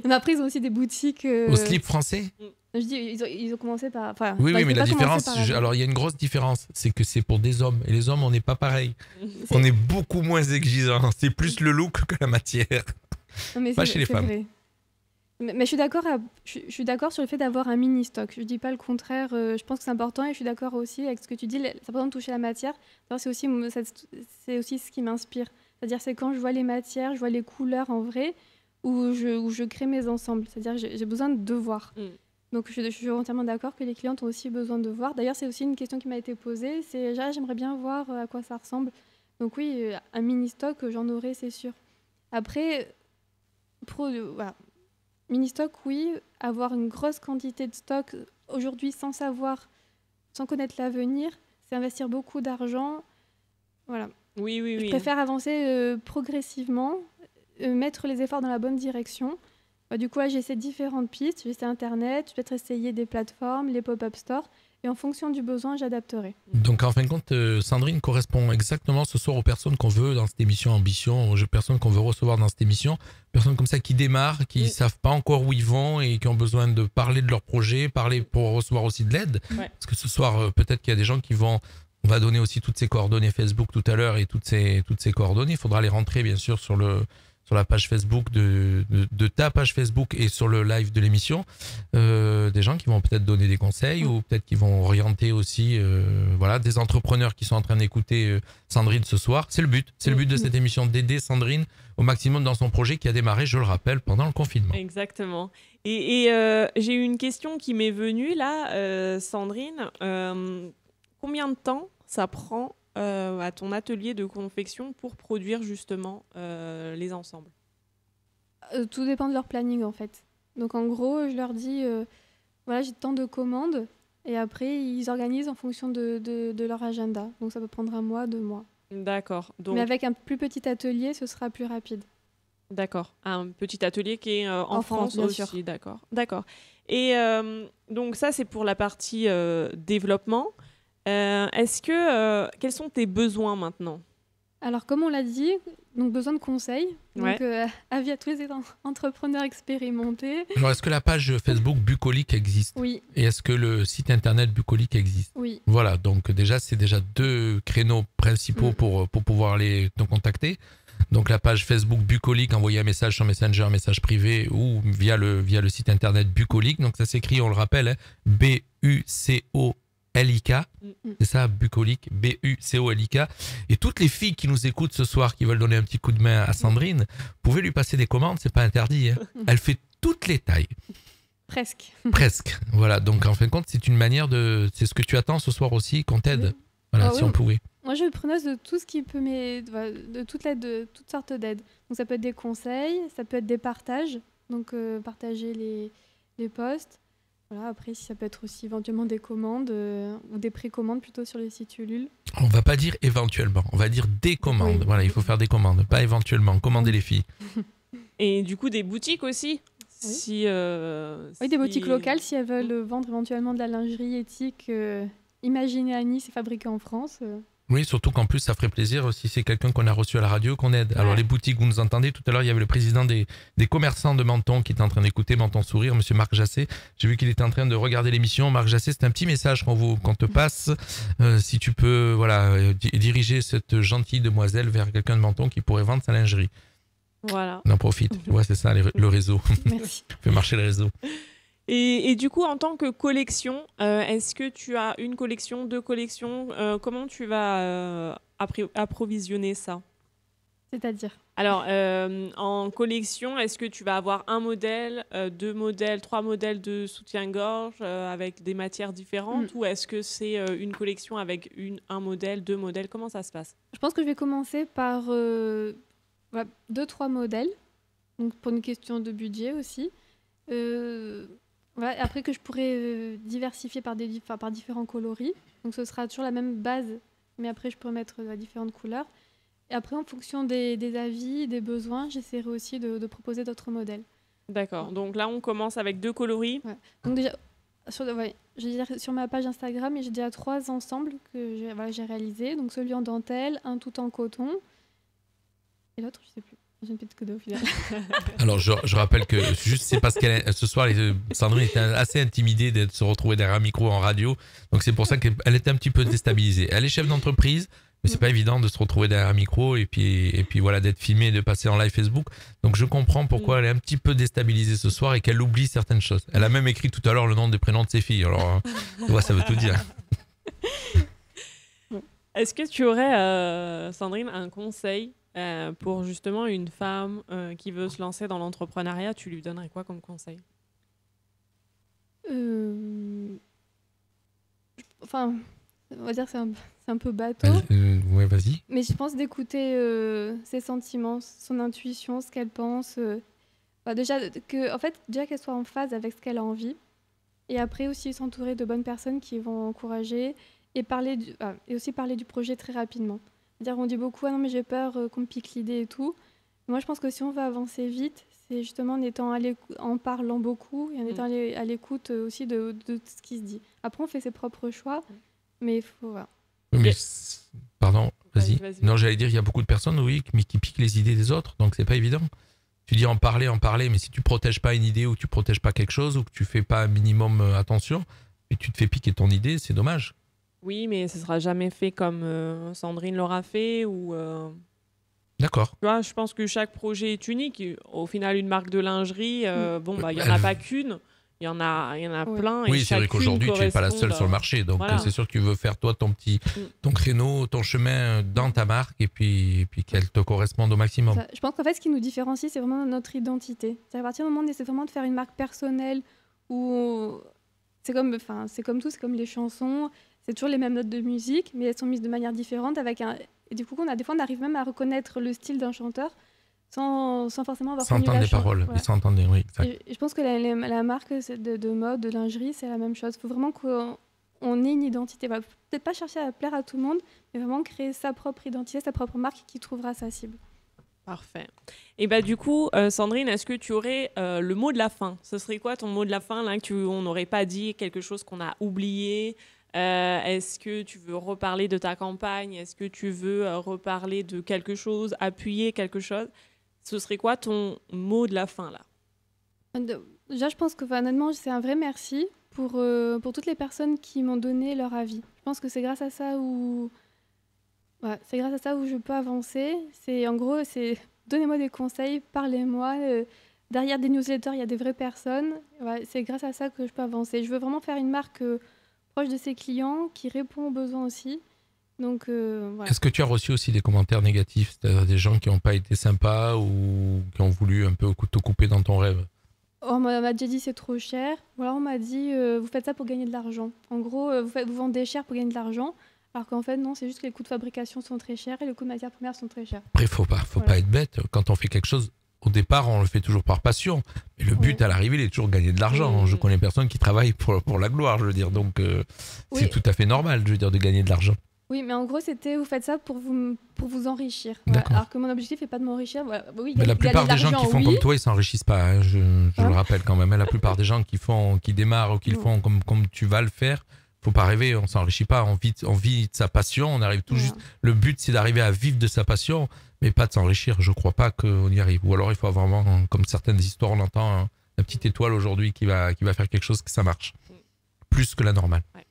Speaker 8: Mais après, ils ont aussi des boutiques.
Speaker 6: Au slip français?
Speaker 8: Je dis, ils ont commencé par. Enfin,
Speaker 6: Oui,
Speaker 8: ils
Speaker 6: mais
Speaker 8: ont
Speaker 6: la
Speaker 8: pas commencé
Speaker 6: différence,
Speaker 8: par
Speaker 6: alors il y a une grosse différence, c'est que c'est pour des hommes. Et les hommes, on n'est pas pareil. On est beaucoup moins exigeants. C'est plus le look que la matière.
Speaker 8: Non, mais
Speaker 6: Pas chez les femmes.
Speaker 8: vrai. Mais je suis d'accord. Je suis d'accord sur le fait d'avoir un mini stock. Je dis pas le contraire. Je pense que c'est important et je suis d'accord aussi avec ce que tu dis. C'est important de toucher la matière. C'est aussi ce qui m'inspire. C'est-à-dire c'est quand je vois les matières, je vois les couleurs en vrai, où je crée mes ensembles. C'est-à-dire j'ai besoin de voir. Donc je suis entièrement d'accord que les clientes ont aussi besoin de voir. D'ailleurs c'est aussi une question qui m'a été posée. C'est j'aimerais bien voir à quoi ça ressemble. Donc oui, un mini stock j'en aurai, c'est sûr. Après voilà. Mini stock, oui. Avoir une grosse quantité de stock aujourd'hui sans connaître l'avenir, c'est investir beaucoup d'argent. Voilà.
Speaker 7: Oui.
Speaker 8: Je préfère avancer progressivement, mettre les efforts dans la bonne direction. Du coup, là, j'essaie différentes pistes. J'essaie Internet, je vais peut-être essayer des plateformes, les pop-up stores. Et en fonction du besoin, j'adapterai.
Speaker 6: Donc en fin de compte, Sandrine correspond exactement ce soir aux personnes qu'on veut dans cette émission Ambition, aux personnes qu'on veut recevoir dans cette émission. Personnes comme ça qui démarrent, qui ne savent pas encore où ils vont et qui ont besoin de parler de leur projet, parler pour recevoir aussi de l'aide. Ouais. Parce que ce soir, peut-être qu'il y a des gens qui vont... On va donner aussi toutes ces coordonnées Facebook tout à l'heure et toutes ces coordonnées. Il faudra les rentrer bien sûr sur la page Facebook de ta page Facebook et sur le live de l'émission. Des gens qui vont peut-être donner des conseils ou peut-être qui vont orienter aussi des entrepreneurs qui sont en train d'écouter Sandrine ce soir. C'est le but. C'est le but de cette émission, d'aider Sandrine au maximum dans son projet qui a démarré, je le rappelle, pendant le confinement.
Speaker 7: Exactement. Et j'ai eu une question qui m'est venue là, Sandrine. Combien de temps ça prend à ton atelier de confection pour produire justement les ensembles?
Speaker 8: Tout dépend de leur planning en fait. Donc en gros, je leur dis, voilà, j'ai tant de commandes et après ils organisent en fonction de leur agenda. Donc ça peut prendre 1 mois, 2 mois.
Speaker 7: D'accord. Donc...
Speaker 8: Mais avec un plus petit atelier, ce sera plus rapide.
Speaker 7: D'accord. Un petit atelier qui est en France
Speaker 8: bien
Speaker 7: aussi. Sûr. D'accord. Et donc ça, c'est pour la partie développement. Quels sont tes besoins maintenant?
Speaker 8: Alors, comme on l'a dit, donc besoin de conseils. Donc, avis à tous les entrepreneurs expérimentés.
Speaker 6: Alors, est-ce que la page Facebook Bucolique existe?
Speaker 8: Oui.
Speaker 6: Et est-ce que le site internet Bucolique existe?
Speaker 8: Oui.
Speaker 6: Voilà, donc c'est déjà 2 créneaux principaux pour pouvoir te contacter. Donc, la page Facebook Bucolique, envoyer un message sur Messenger, un message privé ou via le site internet Bucolique. Donc, ça s'écrit, on le rappelle, B-U-C-O LIK, c'est ça, Bucolique, B-U-C-O-L-I-K. Et toutes les filles qui nous écoutent ce soir, qui veulent donner un petit coup de main à Sandrine, pouvez lui passer des commandes, c'est pas interdit. Hein. Elle fait toutes les tailles.
Speaker 8: Presque.
Speaker 6: Voilà, donc en fin de compte, c'est une manière de... C'est ce que tu attends ce soir aussi, qu'on t'aide. Voilà, si on pouvait.
Speaker 8: Moi, je suis preneuse de tout ce qui peut de toutes sortes d'aides. Donc ça peut être des conseils, ça peut être des partages, donc partager les posts. Voilà, après, si ça peut être aussi éventuellement des commandes ou des précommandes plutôt sur le site Ulule.
Speaker 6: On va pas dire éventuellement, on va dire des commandes. Oui. Voilà, il faut faire des commandes, pas éventuellement. Commandez les filles.
Speaker 7: Et du coup, des boutiques aussi.
Speaker 8: Oui, des boutiques locales si elles veulent vendre éventuellement de la lingerie éthique. Imaginez à Nice et fabriquée en France.
Speaker 6: Oui, surtout qu'en plus, ça ferait plaisir si c'est quelqu'un qu'on a reçu à la radio qu'on aide. Alors, les boutiques, vous nous entendez, tout à l'heure, il y avait le président des commerçants de Menton qui était en train d'écouter Menton Sourire, monsieur Marc Jasset. J'ai vu qu'il était en train de regarder l'émission. Marc Jasset, c'est un petit message qu'on te passe. Si tu peux diriger cette gentille demoiselle vers quelqu'un de Menton qui pourrait vendre sa lingerie.
Speaker 7: Voilà.
Speaker 6: On en profite. Tu vois, c'est ça, le réseau.
Speaker 8: Merci.
Speaker 6: Fait marcher le réseau.
Speaker 7: Et du coup, en tant que collection, est-ce que tu as une collection, 2 collections? Comment tu vas approvisionner ça?
Speaker 8: C'est-à-dire?
Speaker 7: Alors, en collection, est-ce que tu vas avoir 1 modèle, 2 modèles, 3 modèles de soutien-gorge avec des matières différentes ou est-ce que c'est une collection avec un modèle, 2 modèles? Comment ça se passe?
Speaker 8: Je pense que je vais commencer par 2-3 modèles, donc pour une question de budget aussi. Après que je pourrais diversifier par différents coloris. Donc ce sera toujours la même base, mais après je pourrais mettre différentes couleurs. Et après, en fonction des avis, des besoins, j'essaierai aussi de proposer d'autres modèles.
Speaker 7: D'accord. Donc là, on commence avec 2 coloris.
Speaker 8: Ouais. Donc déjà, sur ma page Instagram, j'ai déjà 3 ensembles que j'ai réalisés. Donc celui en dentelle, un tout en coton. Et l'autre, je sais plus. J'ai une petite que deux au final.
Speaker 6: Alors, je rappelle que juste c'est parce qu'elle ce soir, Sandrine était assez intimidée de se retrouver derrière un micro en radio. Donc, c'est pour ça qu'elle était un petit peu déstabilisée. Elle est chef d'entreprise, mais c'est pas évident de se retrouver derrière un micro et puis voilà, d'être filmée et de passer en live Facebook. Donc, je comprends pourquoi elle est un petit peu déstabilisée ce soir et qu'elle oublie certaines choses. Elle a même écrit tout à l'heure le nom des prénoms de ses filles. Alors, tu vois, ça veut tout dire.
Speaker 7: Est-ce que tu aurais, Sandrine, un conseil pour justement une femme qui veut se lancer dans l'entrepreneuriat? Tu lui donnerais quoi comme conseil?
Speaker 8: Enfin, on va dire que c'est un peu bateau.
Speaker 6: Ouais, vas-y.
Speaker 8: Mais je pense d'écouter ses sentiments, son intuition, ce qu'elle pense. Déjà qu'elle soit en phase avec ce qu'elle a envie. Et après aussi s'entourer de bonnes personnes qui vont encourager et aussi parler du projet très rapidement. C'est-à-dire, on dit beaucoup, ah non, mais j'ai peur qu'on me pique l'idée et tout. Moi, je pense que si on veut avancer vite, c'est justement en parlant beaucoup et en étant à l'écoute aussi de ce qui se dit. Après, on fait ses propres choix, mais il faut... Voilà.
Speaker 6: Oui, mais pardon, vas-y.
Speaker 7: Vas-y.
Speaker 6: Non, j'allais dire, il y a beaucoup de personnes, oui, mais qui piquent les idées des autres, donc c'est pas évident. Tu dis en parler, mais si tu protèges pas une idée ou que tu protèges pas quelque chose ou que tu fais pas un minimum attention, et tu te fais piquer ton idée, c'est dommage.
Speaker 7: Oui, mais ce sera jamais fait comme Sandrine l'aura fait ou...
Speaker 6: D'accord.
Speaker 7: Tu vois, je pense que chaque projet est unique. Au final, une marque de lingerie, il n'y en a pas qu'une. Il y en a plein.
Speaker 6: Oui,
Speaker 7: et
Speaker 6: c'est vrai qu'aujourd'hui, tu n'es pas la seule sur le marché. Donc,
Speaker 7: voilà.
Speaker 6: c'est sûr que tu veux faire, toi, ton créneau, ton chemin dans ta marque et puis qu'elle te corresponde au maximum.
Speaker 8: Ça, je pense qu'en fait, ce qui nous différencie, c'est vraiment notre identité. C'est à partir du moment où on essaie vraiment de faire une marque personnelle où c'est comme tout, c'est comme les chansons. C'est toujours les mêmes notes de musique, mais elles sont mises de manière différente. Et du coup, des fois, on arrive même à reconnaître le style d'un chanteur sans forcément avoir connu la chanson. Sans
Speaker 6: entendre les paroles, voilà. Et sans entendre, oui, exact.
Speaker 8: Et je pense que la marque de mode, de lingerie, c'est la même chose. Il faut vraiment qu'on ait une identité. Peut-être pas chercher à plaire à tout le monde, mais vraiment créer sa propre identité, sa propre marque qui trouvera sa cible.
Speaker 7: Parfait. Et du coup, Sandrine, est-ce que tu aurais le mot de la fin? Ce serait quoi ton mot de la fin là, on n'aurait pas dit, quelque chose qu'on a oublié? Est-ce que tu veux reparler de ta campagne? Est-ce que tu veux reparler de quelque chose, appuyer quelque chose? Ce serait quoi ton mot de la fin là?
Speaker 8: Déjà, je pense que honnêtement, c'est un vrai merci pour toutes les personnes qui m'ont donné leur avis. Je pense que c'est grâce à ça où je peux avancer. En gros, c'est donnez-moi des conseils, parlez-moi. Derrière des newsletters, il y a des vraies personnes. C'est grâce à ça que je peux avancer. Je veux vraiment faire une marque proche de ses clients, qui répond aux besoins aussi. Donc, voilà.
Speaker 6: Est-ce que tu as reçu aussi des commentaires négatifs, c'est-à-dire des gens qui n'ont pas été sympas ou qui ont voulu un peu te couper dans ton rêve?
Speaker 8: On m'a déjà dit c'est trop cher. Ou alors on m'a dit vous faites ça pour gagner de l'argent. En gros, vous vendez cher pour gagner de l'argent. Alors qu'en fait, non, c'est juste que les coûts de fabrication sont très chers et les coûts de matières premières sont très chers.
Speaker 6: Après, faut pas être bête. Quand on fait quelque chose, au départ, on le fait toujours par passion. Mais le but, à l'arrivée, il est toujours de gagner de l'argent. Je connais personne qui travaille pour la gloire, je veux dire. Donc, c'est tout à fait normal, je veux dire, de gagner de l'argent.
Speaker 8: Oui, mais en gros, vous faites ça pour vous enrichir. Voilà. Alors que mon objectif n'est pas de m'enrichir. Voilà. Oui,
Speaker 6: mais la plupart des gens qui font comme toi, ils s'enrichissent pas. Hein. Je le rappelle quand même. La plupart des gens qui démarrent ou qui le font comme tu vas le faire, faut pas rêver, on s'enrichit pas. On vit de sa passion, on arrive tout juste. Le but, c'est d'arriver à vivre de sa passion, mais pas de s'enrichir. Je crois pas qu'on y arrive. Ou alors, il faut avoir vraiment, comme certaines histoires, on entend la petite étoile aujourd'hui qui va faire quelque chose que ça marche. Plus que la normale.
Speaker 7: Ouais.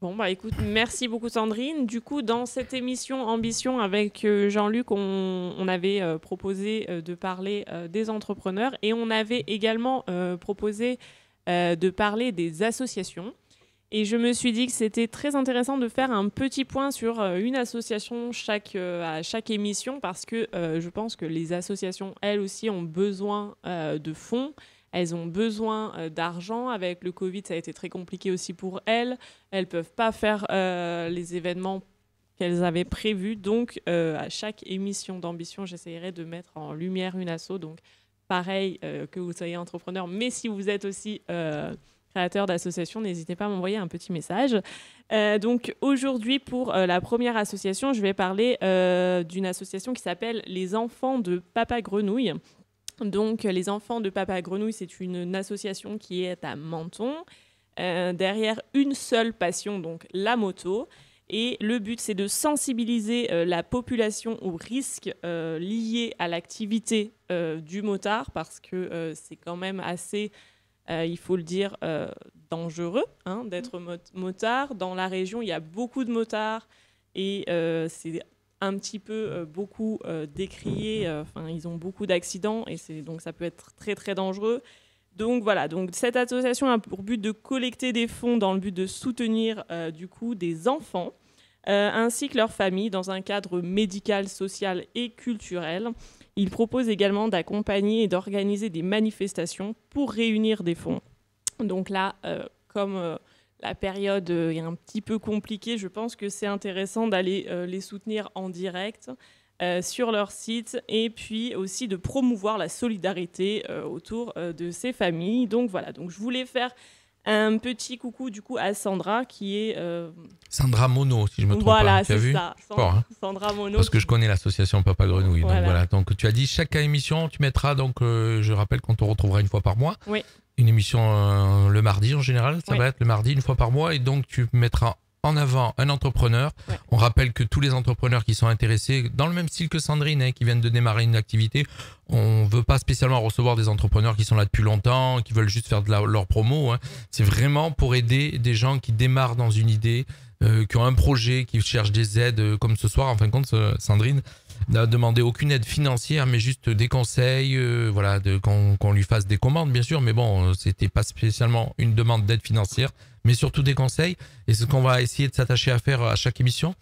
Speaker 7: Bon, écoute, merci beaucoup Sandrine. Du coup, dans cette émission Ambition avec Jean-Luc, on avait proposé de parler des entrepreneurs et on avait également proposé de parler des associations. Et je me suis dit que c'était très intéressant de faire un petit point sur une association à chaque émission parce que je pense que les associations, elles aussi, ont besoin de fonds. Elles ont besoin d'argent. Avec le Covid, ça a été très compliqué aussi pour elles. Elles ne peuvent pas faire les événements qu'elles avaient prévus. Donc, à chaque émission d'Ambition, j'essaierai de mettre en lumière une asso. Donc, pareil que vous soyez entrepreneur, mais si vous êtes aussi créateurs d'associations, n'hésitez pas à m'envoyer un petit message. Donc aujourd'hui, pour la première association, je vais parler d'une association qui s'appelle Les Enfants de Papa Grenouille. Donc les Enfants de Papa Grenouille, c'est une association qui est à Menton, derrière une seule passion, donc la moto. Et le but, c'est de sensibiliser la population aux risques liés à l'activité du motard, parce que c'est quand même assez, il faut le dire, dangereux d'être motard. Dans la région, il y a beaucoup de motards et c'est un petit peu beaucoup décrié. Ils ont beaucoup d'accidents et donc ça peut être très, très dangereux. Donc voilà, donc cette association a pour but de collecter des fonds dans le but de soutenir du coup des enfants ainsi que leurs familles dans un cadre médical, social et culturel. Il propose également d'accompagner et d'organiser des manifestations pour réunir des fonds. Donc là, comme la période est un petit peu compliquée, je pense que c'est intéressant d'aller les soutenir en direct sur leur site et puis aussi de promouvoir la solidarité autour de ces familles. Donc voilà, donc je voulais faire un petit coucou du coup à Sandra qui est...
Speaker 6: Sandra Monod, si je me trompe
Speaker 7: voilà,
Speaker 6: pas. Tu as vu
Speaker 7: ça.
Speaker 6: Fort, hein.
Speaker 7: Sandra Monod.
Speaker 6: Parce que je connais l'association Papa Grenouille.
Speaker 7: Voilà.
Speaker 6: Donc voilà. Donc tu as dit chaque émission, tu mettras donc, je rappelle qu'on te retrouvera une fois par mois.
Speaker 7: Oui.
Speaker 6: Une émission le mardi en général, ça
Speaker 7: Oui.
Speaker 6: va être le mardi une fois par mois et donc tu mettras en avant un entrepreneur.
Speaker 7: Ouais.
Speaker 6: On rappelle que tous les entrepreneurs qui sont intéressés, dans le même style que Sandrine, qui viennent de démarrer une activité, on veut pas spécialement recevoir des entrepreneurs qui sont là depuis longtemps, qui veulent juste faire de leur promo. C'est vraiment pour aider des gens qui démarrent dans une idée, qui ont un projet, qui cherchent des aides, comme ce soir. En fin de compte, Sandrine n'a demandé aucune aide financière, mais juste des conseils, voilà, qu'on lui fasse des commandes, bien sûr. Mais bon, c'était pas spécialement une demande d'aide financière, mais surtout des conseils. Et c'est ce qu'on va essayer de s'attacher à faire à chaque émission.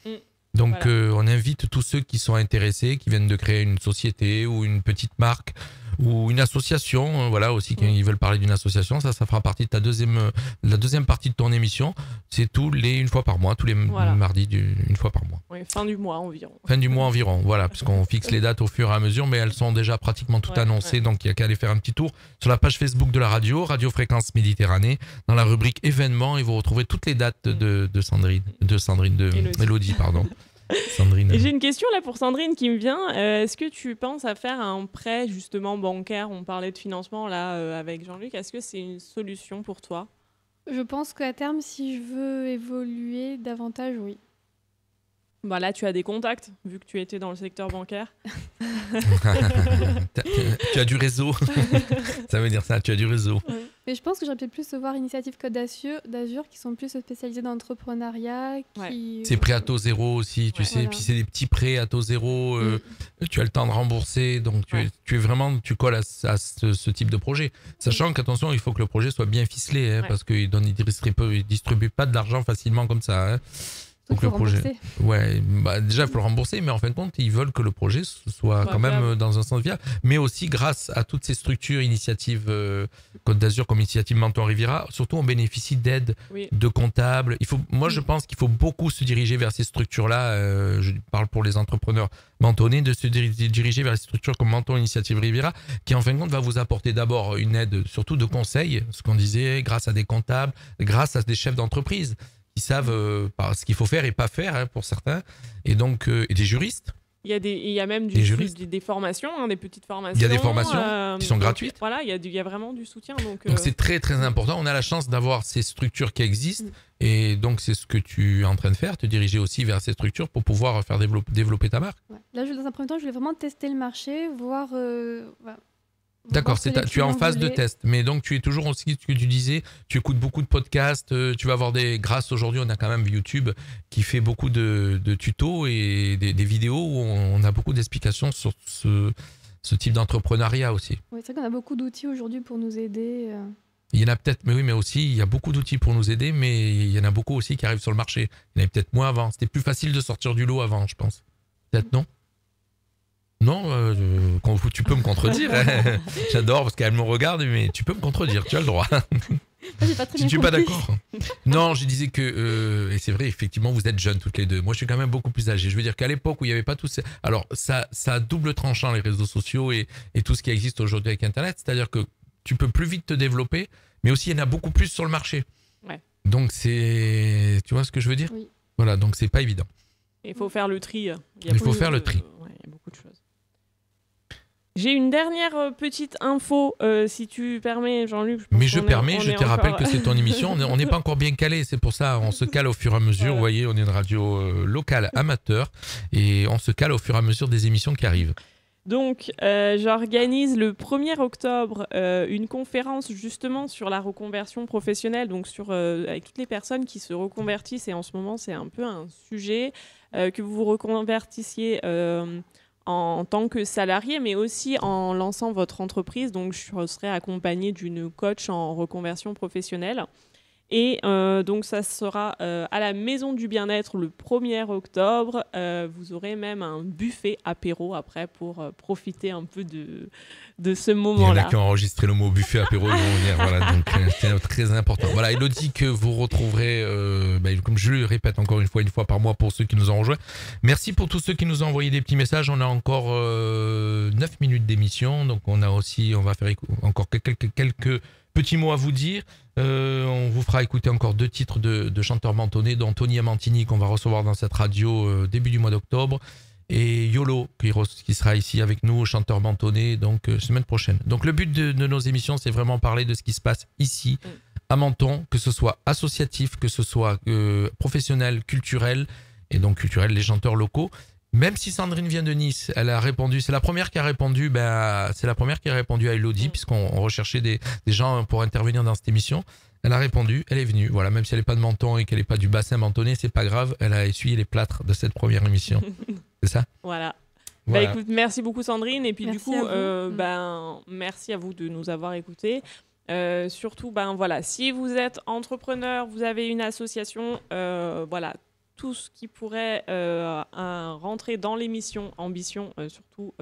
Speaker 6: Donc,
Speaker 7: Voilà.
Speaker 6: on invite tous ceux qui sont intéressés, qui viennent de créer une société ou une petite marque ou une association, voilà, aussi, qui veulent parler d'une association. Ça fera partie de la deuxième partie de ton émission. C'est une fois par mois, tous les
Speaker 7: Voilà.
Speaker 6: mardis, une fois par mois.
Speaker 7: Oui, fin du mois environ.
Speaker 6: Fin du mois environ, voilà, puisqu'on fixe les dates au fur et à mesure, mais elles sont déjà pratiquement toutes annoncées, donc il n'y a qu'à aller faire un petit tour sur la page Facebook de la radio, Radio Fréquence Méditerranée, dans la rubrique événements, et vous retrouvez toutes les dates de Élodie, pardon. Sandrine.
Speaker 7: Et j'ai une question là pour Sandrine qui me vient. Est-ce que tu penses à faire un prêt justement bancaire? On parlait de financement là avec Jean-Luc. Est-ce que c'est une solution pour toi?
Speaker 8: Je pense qu'à terme, si je veux évoluer davantage, oui.
Speaker 7: Bah là, tu as des contacts, vu que tu étais dans le secteur bancaire.
Speaker 6: Tu as du réseau. Ça veut dire ça, tu as du réseau.
Speaker 8: Mais je pense que j'aurais peut-être plus voir Initiative Côte d'Azur qui sont plus spécialisés dans l'entrepreneuriat.
Speaker 6: C'est prêt à taux zéro aussi, tu sais.
Speaker 8: Voilà.
Speaker 6: Puis c'est des petits prêts à taux zéro. Tu as le temps de rembourser. Donc tu colles à ce type de projet. Sachant qu'attention, il faut que le projet soit bien ficelé. Parce qu'ils ne distribuent pas de l'argent facilement comme ça. Donc le projet, déjà il faut le rembourser, mais en fin de compte ils veulent que le projet soit quand même dans un sens viable, mais aussi grâce à toutes ces structures, initiatives Côte d'Azur comme initiative Menton Riviera, surtout on bénéficie d'aide de comptables. Moi je pense qu'il faut beaucoup se diriger vers ces structures-là. Je parle pour les entrepreneurs mentonnais, de se diriger vers les structures comme Menton Initiative Riviera, qui en fin de compte va vous apporter d'abord une aide, surtout de conseils, ce qu'on disait, grâce à des comptables, grâce à des chefs d'entreprise. Qui savent ce qu'il faut faire et pas faire pour certains, et donc et des juristes.
Speaker 7: Il y a même des formations, des petites formations.
Speaker 6: Il y a des formations qui sont gratuites.
Speaker 7: Voilà, il y a vraiment du soutien. Donc
Speaker 6: c'est très très important. On a la chance d'avoir ces structures qui existent, et donc c'est ce que tu es en train de faire, te diriger aussi vers ces structures pour pouvoir faire développer ta marque.
Speaker 8: Là, dans un premier temps, je voulais vraiment tester le marché, voir.
Speaker 6: D'accord, tu es en phase de test, mais donc tu es toujours aussi, ce que tu disais, tu écoutes beaucoup de podcasts, tu vas avoir grâce aujourd'hui, on a quand même YouTube qui fait beaucoup de tutos et des vidéos où on a beaucoup d'explications sur ce type d'entrepreneuriat aussi.
Speaker 8: Oui, c'est vrai qu'on a beaucoup d'outils aujourd'hui pour nous aider.
Speaker 6: Il y en a peut-être, mais aussi il y a beaucoup d'outils pour nous aider, mais il y en a beaucoup aussi qui arrivent sur le marché. Il y en avait peut-être moins avant, c'était plus facile de sortir du lot avant, je pense. Peut-être non ? Non, tu peux me contredire. Hein. J'adore parce qu'elle me regarde, mais tu peux me contredire, tu as le droit.
Speaker 8: J'ai pas très bien
Speaker 6: Je suis
Speaker 8: compris.
Speaker 6: pas d'accord. Non, je disais que, et c'est vrai, effectivement, vous êtes jeunes toutes les deux. Moi, je suis quand même beaucoup plus âgé. Je veux dire qu'à l'époque où il n'y avait pas tous ces... Alors, ça a double tranchant, les réseaux sociaux et tout ce qui existe aujourd'hui avec Internet. C'est-à-dire que tu peux plus vite te développer mais aussi il y en a beaucoup plus sur le marché.
Speaker 7: Ouais.
Speaker 6: Donc tu vois ce que je veux dire?
Speaker 8: Oui.
Speaker 6: Voilà, donc c'est pas évident.
Speaker 7: Il faut faire le tri.
Speaker 6: Il faut faire le tri.
Speaker 7: Ouais, il y a beaucoup de choses. J'ai une dernière petite info, si tu permets, Jean-Luc.
Speaker 6: Mais je te rappelle que c'est ton émission. On n'est pas encore bien calé, c'est pour ça on se cale au fur et à mesure.
Speaker 7: Voilà.
Speaker 6: Vous voyez, on est une radio locale amateur et on se cale au fur et à mesure des émissions qui arrivent.
Speaker 7: Donc, j'organise le 1er octobre une conférence justement sur la reconversion professionnelle, donc avec toutes les personnes qui se reconvertissent. Et en ce moment, c'est un peu un sujet que vous vous reconvertissiez en tant que salarié, mais aussi en lançant votre entreprise. Donc, je serai accompagnée d'une coach en reconversion professionnelle. Et donc, ça sera à la Maison du Bien-être le 1er octobre. Vous aurez même un buffet apéro après pour profiter un peu de ce moment-là.
Speaker 6: Il y en a qui ont enregistré le mot buffet apéro. Voilà, donc c'est très important. Voilà, Elodie que vous retrouverez, comme je le répète encore une fois par mois pour ceux qui nous ont rejoints. Merci pour tous ceux qui nous ont envoyé des petits messages. On a encore 9 minutes d'émission, donc on va faire encore quelques petits mots à vous dire. On vous fera écouter encore 2 titres de chanteurs mentonnés, dont Tony Amantini qu'on va recevoir dans cette radio début du mois d'octobre, et Yolo qui sera ici avec nous, chanteur mentonné, donc semaine prochaine. Donc le but de nos émissions, c'est vraiment parler de ce qui se passe ici à Menton, que ce soit associatif, que ce soit professionnel, culturel, et donc culturel, les chanteurs locaux. Même si Sandrine vient de Nice, elle a répondu, c'est la première qui a répondu à Elodie, puisqu'on recherchait des gens pour intervenir dans cette émission. Elle a répondu, elle est venue. Voilà, même si elle n'est pas de Menton et qu'elle n'est pas du bassin mentonné, c'est pas grave, elle a essuyé les plâtres de cette première émission. C'est ça?
Speaker 7: Voilà.
Speaker 6: Voilà.
Speaker 7: Écoute, merci beaucoup Sandrine, et puis
Speaker 8: Merci
Speaker 7: du coup,
Speaker 8: à
Speaker 7: merci à vous de nous avoir écoutés. Surtout, voilà, si vous êtes entrepreneur, vous avez une association, voilà, tout ce qui pourrait rentrer dans l'émission Ambition, surtout,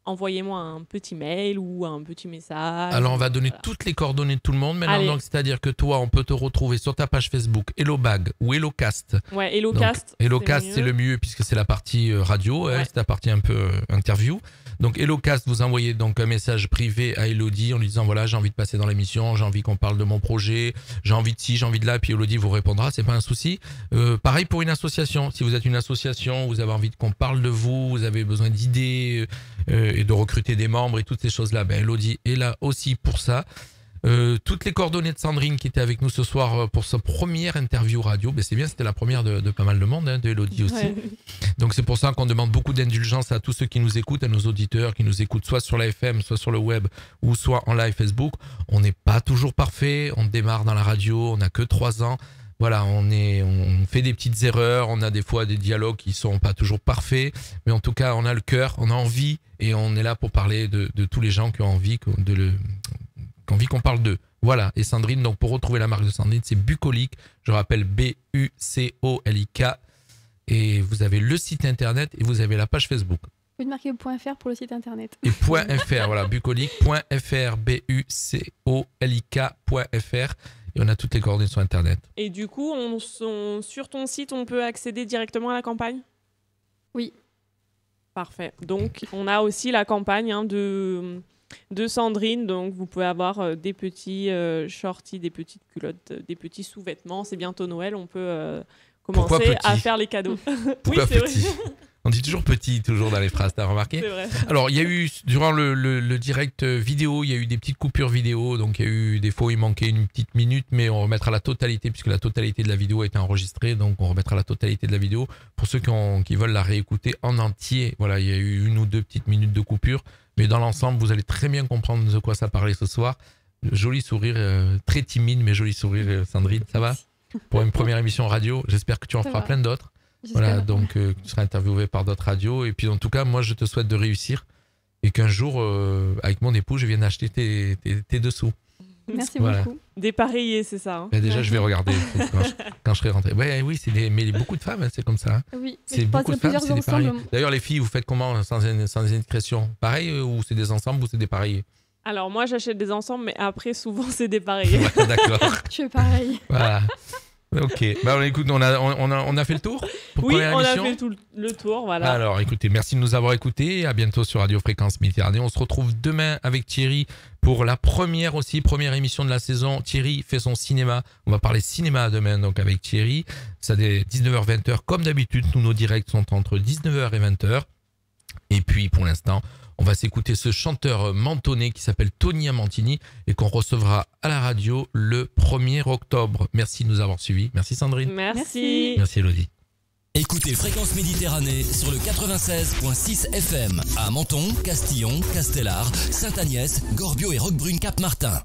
Speaker 7: envoyez-moi un petit mail ou un petit message.
Speaker 6: Alors on va donner toutes les coordonnées de tout le monde maintenant, donc c'est-à-dire que toi on peut te retrouver sur ta page Facebook HelloBag ou HelloCast.
Speaker 7: Ouais, HelloCast.
Speaker 6: HelloCast c'est le mieux puisque c'est la partie radio, c'est la partie un peu interview. Donc HelloCast, vous envoyez donc un message privé à Elodie en lui disant voilà, j'ai envie de passer dans l'émission, j'ai envie qu'on parle de mon projet, j'ai envie de ci, j'ai envie de là, puis Elodie vous répondra, c'est pas un souci. Pareil pour une association, si vous êtes une association, vous avez envie qu'on parle de vous, vous avez besoin d'idées et de recruter des membres et toutes ces choses-là, Elodie est là aussi pour ça. Toutes les coordonnées de Sandrine qui était avec nous ce soir pour sa première interview radio, c'est bien, c'était la première de pas mal de monde, de Elodie aussi. Ouais. Donc c'est pour ça qu'on demande beaucoup d'indulgence à tous ceux qui nous écoutent, à nos auditeurs qui nous écoutent soit sur la FM, soit sur le web ou soit en live Facebook. On n'est pas toujours parfait, on démarre dans la radio, on n'a que 3 ans. Voilà, on fait des petites erreurs, on a des fois des dialogues qui sont pas toujours parfaits, mais en tout cas on a le cœur, on a envie et on est là pour parler de tous les gens qui ont envie qu'on parle d'eux. Voilà, et Sandrine, donc pour retrouver la marque de Sandrine, c'est Bucolic, je rappelle BUCOLIK, et vous avez le site internet et vous avez la page Facebook.
Speaker 8: Vous pouvez marquer .fr pour le site internet.
Speaker 6: Et .fr, voilà, bucolic.fr, BUCOLIK.fr, et on a toutes les coordonnées sur internet.
Speaker 7: Et du coup, sur ton site, on peut accéder directement à la campagne?
Speaker 8: Oui.
Speaker 7: Parfait. Donc, on a aussi la campagne de Sandrine, donc vous pouvez avoir des petits shorties, des petites culottes, des petits sous-vêtements. C'est bientôt Noël, on peut commencer à faire les cadeaux.
Speaker 6: Pourquoi oui, petit vrai. On dit toujours petit, toujours dans les phrases, t'as remarqué?
Speaker 7: C'est vrai.
Speaker 6: Alors, il y a eu, durant le direct vidéo, il y a eu des petites coupures vidéo, donc il y a eu des fois où il manquait une petite minute, mais on remettra la totalité, puisque la totalité de la vidéo a été enregistrée, donc on remettra la totalité de la vidéo. Pour ceux qui veulent la réécouter en entier, voilà, il y a eu 1 ou 2 petites minutes de coupure, mais dans l'ensemble, vous allez très bien comprendre de quoi ça parlait ce soir. Joli sourire, très timide, mais joli sourire, Sandrine, ça va? Pour une première émission radio, j'espère que tu en feras plein d'autres. Voilà, donc tu seras interviewé par d'autres radios. Et puis en tout cas, moi je te souhaite de réussir et qu'un jour, avec mon époux, je vienne acheter tes dessous.
Speaker 8: Merci beaucoup.
Speaker 7: Dépareillé, c'est ça.
Speaker 6: Déjà, je vais regarder quand je serai rentré. Oui, mais beaucoup de femmes, c'est comme ça.
Speaker 8: Oui,
Speaker 6: c'est beaucoup de femmes, c'est dépareillé. D'ailleurs, les filles, vous faites comment sans indiscrétion? Pareil ou c'est des ensembles ou c'est dépareillé?
Speaker 7: Alors moi, j'achète des ensembles, mais après, souvent, c'est dépareillé.
Speaker 6: Ouais, d'accord.
Speaker 8: Je fais pareil.
Speaker 6: Voilà. Ok, bah écoute, on a fait le tour pour
Speaker 7: Oui,
Speaker 6: première
Speaker 7: on a
Speaker 6: émission.
Speaker 7: fait tout le tour, voilà.
Speaker 6: Alors écoutez, merci de nous avoir écoutés. À bientôt sur Radio Fréquence Méditerranée. On se retrouve demain avec Thierry pour la première émission de la saison. Thierry fait son cinéma. On va parler cinéma demain donc avec Thierry. Ça des 19h-20h comme d'habitude. Tous nos directs sont entre 19h et 20h. Et puis pour l'instant, on va s'écouter ce chanteur mentonné qui s'appelle Tony Amantini et qu'on recevra à la radio le 1er octobre. Merci de nous avoir suivis. Merci Sandrine.
Speaker 7: Merci.
Speaker 6: Merci Elodie.
Speaker 5: Écoutez Fréquence Méditerranée sur le 96.6 FM à Menton, Castillon, Castellar, Sainte-Agnès, Gorbio et Roquebrune-Cap-Martin.